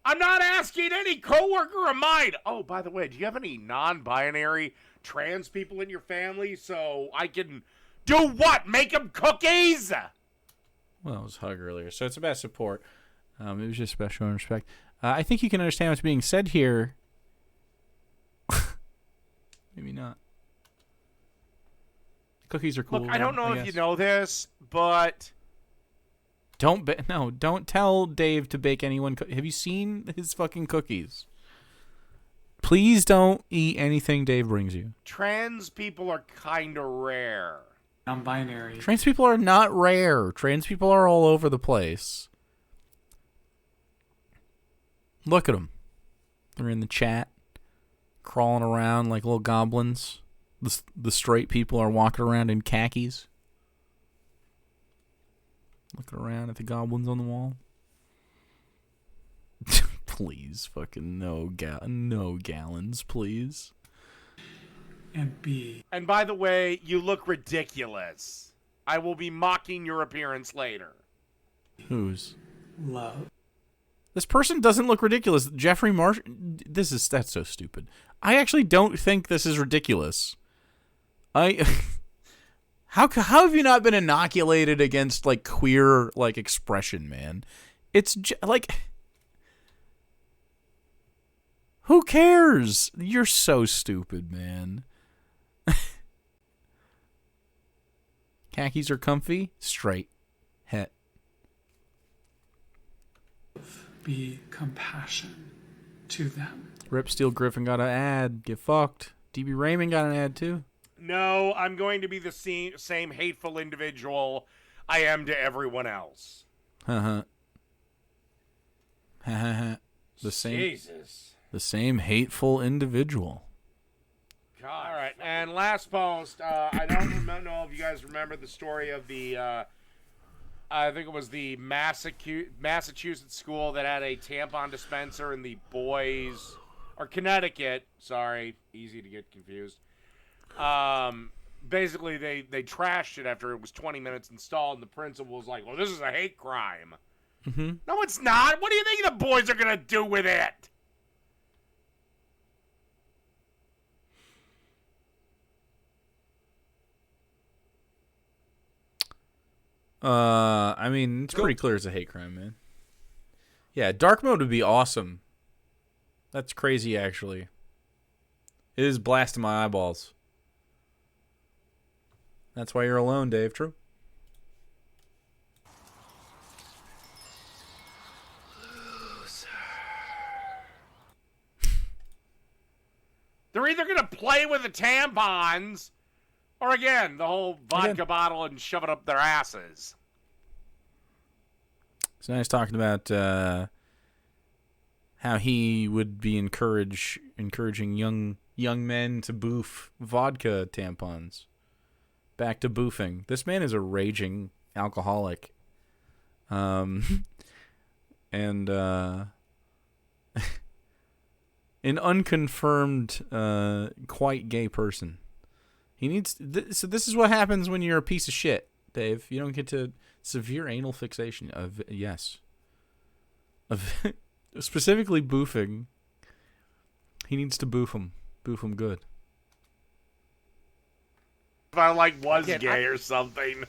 I'm not asking any co-worker of mine. Oh, by the way, do you have any non-binary trans people in your family so I can do what? Make them cookies? Well, it was hug earlier, so it's about support. It was just about showing respect. I think you can understand what's being said here. Maybe not. Cookies are cool. Look, I don't know if you know this, but don't tell Dave to bake anyone. Have you seen his fucking cookies? Please don't eat anything Dave brings you. Trans people are kind of rare. Non-binary. Trans people are not rare. Trans people are all over the place. Look at them. They're in the chat, crawling around like little goblins. The straight people are walking around in khakis, looking around at the goblins on the wall. Please, fucking no gallons, please. And B. And by the way, you look ridiculous. I will be mocking your appearance later. Whose? Love. This person doesn't look ridiculous. Jeffrey Marsh. That's so stupid. I actually don't think this is ridiculous. How have you not been inoculated against like queer like expression, man? It's like, who cares? You're so stupid, man. Khakis are comfy. Straight. Het. Be compassion to them. Rip Steel Griffin got an ad. Get fucked. DB Raymond got an ad too. No, I'm going to be the same hateful individual I am to everyone else. The same. Jesus. The same hateful individual. God. All right, and last post. I don't know if you guys remember the story of the. I think it was the Massachusetts school that had a tampon dispenser in the boys, or Connecticut. Sorry, easy to get confused. Basically, they trashed it after it was 20 minutes installed, and the principal was like, "Well, this is a hate crime." Mm-hmm. No, it's not. What do you think the boys are gonna do with it? I mean, it's pretty clear it's a hate crime, man. Yeah, dark mode would be awesome. That's crazy, actually. It is blasting my eyeballs. That's why you're alone, Dave. True. They're either gonna play with the tampons, or again, the whole vodka bottle and shove it up their asses. So now he's talking about how he would be encouraging young men to boof vodka tampons. Back to boofing. This man is a raging alcoholic. And an unconfirmed, quite gay person. He needs. So this is what happens when you're a piece of shit, Dave. You don't get to severe anal fixation. Yes. Specifically boofing. He needs to boof him. Boof him good. If I was gay or something.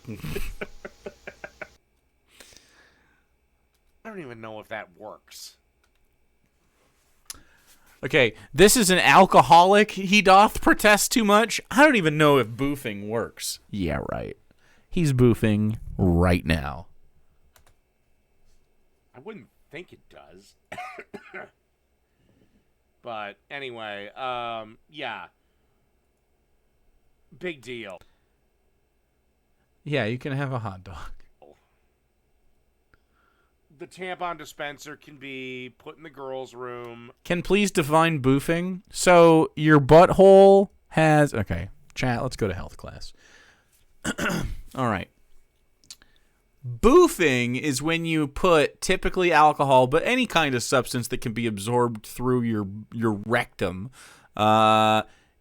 I don't even know if that works. Okay, this is an alcoholic. He doth protest too much. I don't even know if boofing works. Yeah, right. He's boofing right now. I wouldn't think it does. But anyway, yeah. Big deal. Yeah, you can have a hot dog. The tampon dispenser can be put in the girls' room. Can please define boofing? So your butthole has... Okay, chat, let's go to health class. All right. Boofing is when you put typically alcohol, but any kind of substance that can be absorbed through your rectum.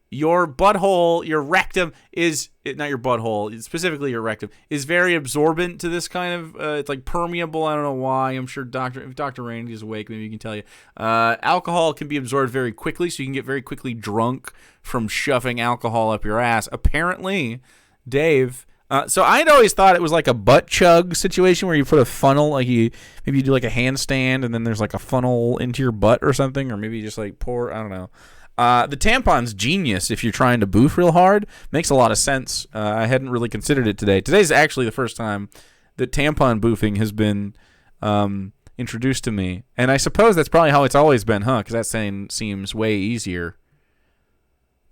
Your butthole, your rectum is not your butthole, specifically your rectum is very absorbent to this kind of. It's like permeable. I don't know why. I'm sure if Dr. Randy is awake, maybe he can tell you. Alcohol can be absorbed very quickly, so you can get very quickly drunk from shoving alcohol up your ass. Apparently, Dave. So I'd always thought it was like a butt chug situation where you put a funnel, maybe you do like a handstand and then there's like a funnel into your butt or something, or maybe you just like pour. I don't know. The tampon's genius if you're trying to boof real hard. Makes a lot of sense. I hadn't really considered it today. Today's actually the first time that tampon boofing has been introduced to me. And I suppose that's probably how it's always been, huh? Because that saying seems way easier.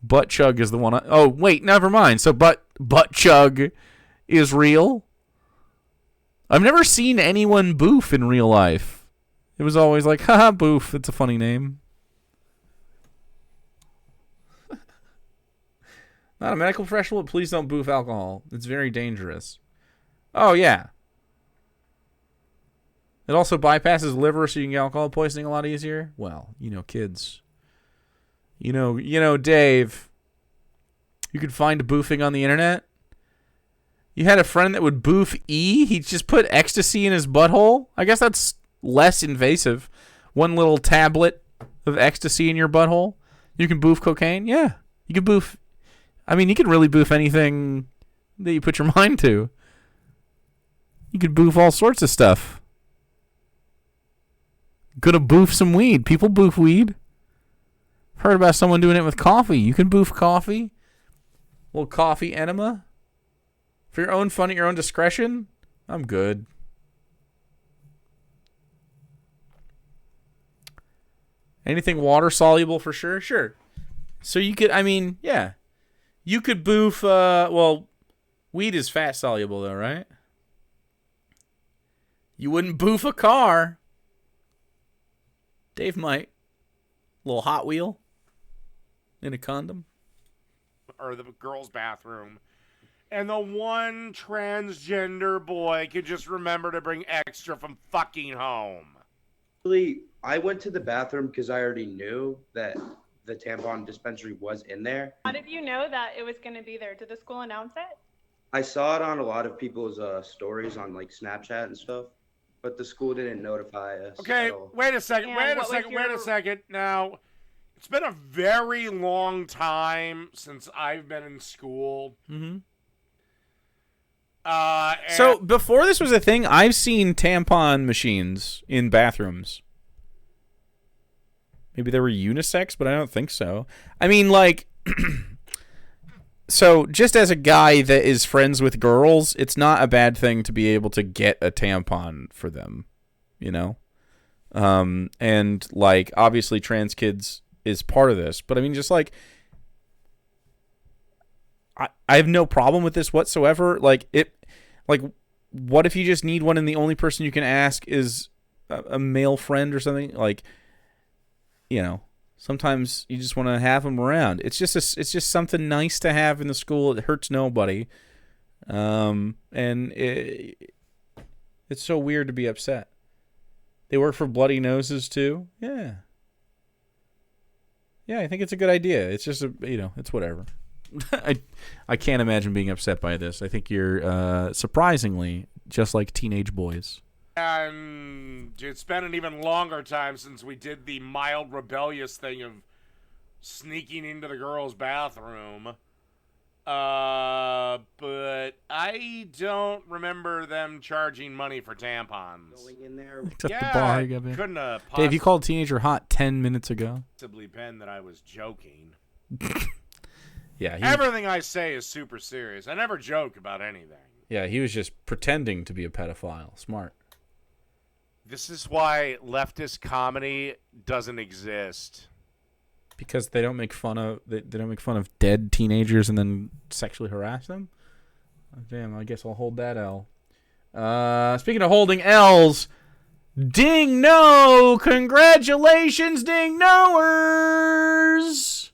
Butt chug is the one. Oh, wait, never mind. So butt chug is real? I've never seen anyone boof in real life. It was always like, haha, boof. It's a funny name. Not a medical professional, but please don't boof alcohol. It's very dangerous. Oh, yeah. It also bypasses liver, so you can get alcohol poisoning a lot easier. Well, kids. Dave. You could find boofing on the internet. You had a friend that would boof E. He'd just put ecstasy in his butthole. I guess that's less invasive. One little tablet of ecstasy in your butthole. You can boof cocaine. Yeah. You can boof... you could really boof anything that you put your mind to. You could boof all sorts of stuff. Gonna boof some weed. People boof weed. Heard about someone doing it with coffee. You can boof coffee. Little coffee enema. For your own fun at your own discretion, I'm good. Anything water soluble for sure? Sure. So you could, I mean, yeah. You could boof, well, weed is fat soluble though, right? You wouldn't boof a car. Dave might. Little Hot Wheel in a condom. Or the girl's bathroom. And the one transgender boy could just remember to bring extra from fucking home. Actually, I went to the bathroom because I already knew that the tampon dispensary was in there. How did you know that it was going to be there? Did the school announce it? I saw it on a lot of people's stories on like Snapchat and stuff, but the school didn't notify us. Okay, wait a second. Wait a second. Now, it's been a very long time since I've been in school. Mm-hmm. So before this was a thing, I've seen tampon machines in bathrooms. Maybe they were unisex, but I don't think so. I mean, like, so just as a guy that is friends with girls, it's not a bad thing to be able to get a tampon for them, you know? And, like, obviously trans kids is part of this. But, I mean, just, like, I have no problem with this whatsoever. Like, what if you just need one and the only person you can ask is a male friend or something? Like, you know, sometimes you just want to have them around. It's just something nice to have in the school. It hurts nobody. And it's so weird to be upset. They work for Bloody Noses too. Yeah. Yeah, I think it's a good idea. It's just it's whatever. I can't imagine being upset by this. I think you're surprisingly just like teenage boys. And it's been an even longer time since we did the mild rebellious thing of sneaking into the girls' bathroom. But I don't remember them charging money for tampons. Going in there. Except the bar. Couldn't have Dave, you called a teenager hot 10 minutes ago. Possibly been that I was joking. Yeah. Everything I say is super serious. I never joke about anything. Yeah, he was just pretending to be a pedophile. Smart. This is why leftist comedy doesn't exist. Because they don't make fun of dead teenagers and then sexually harass them? Oh, damn, I guess I'll hold that L. Speaking of holding L's, Ding No! Congratulations, Ding Knowers!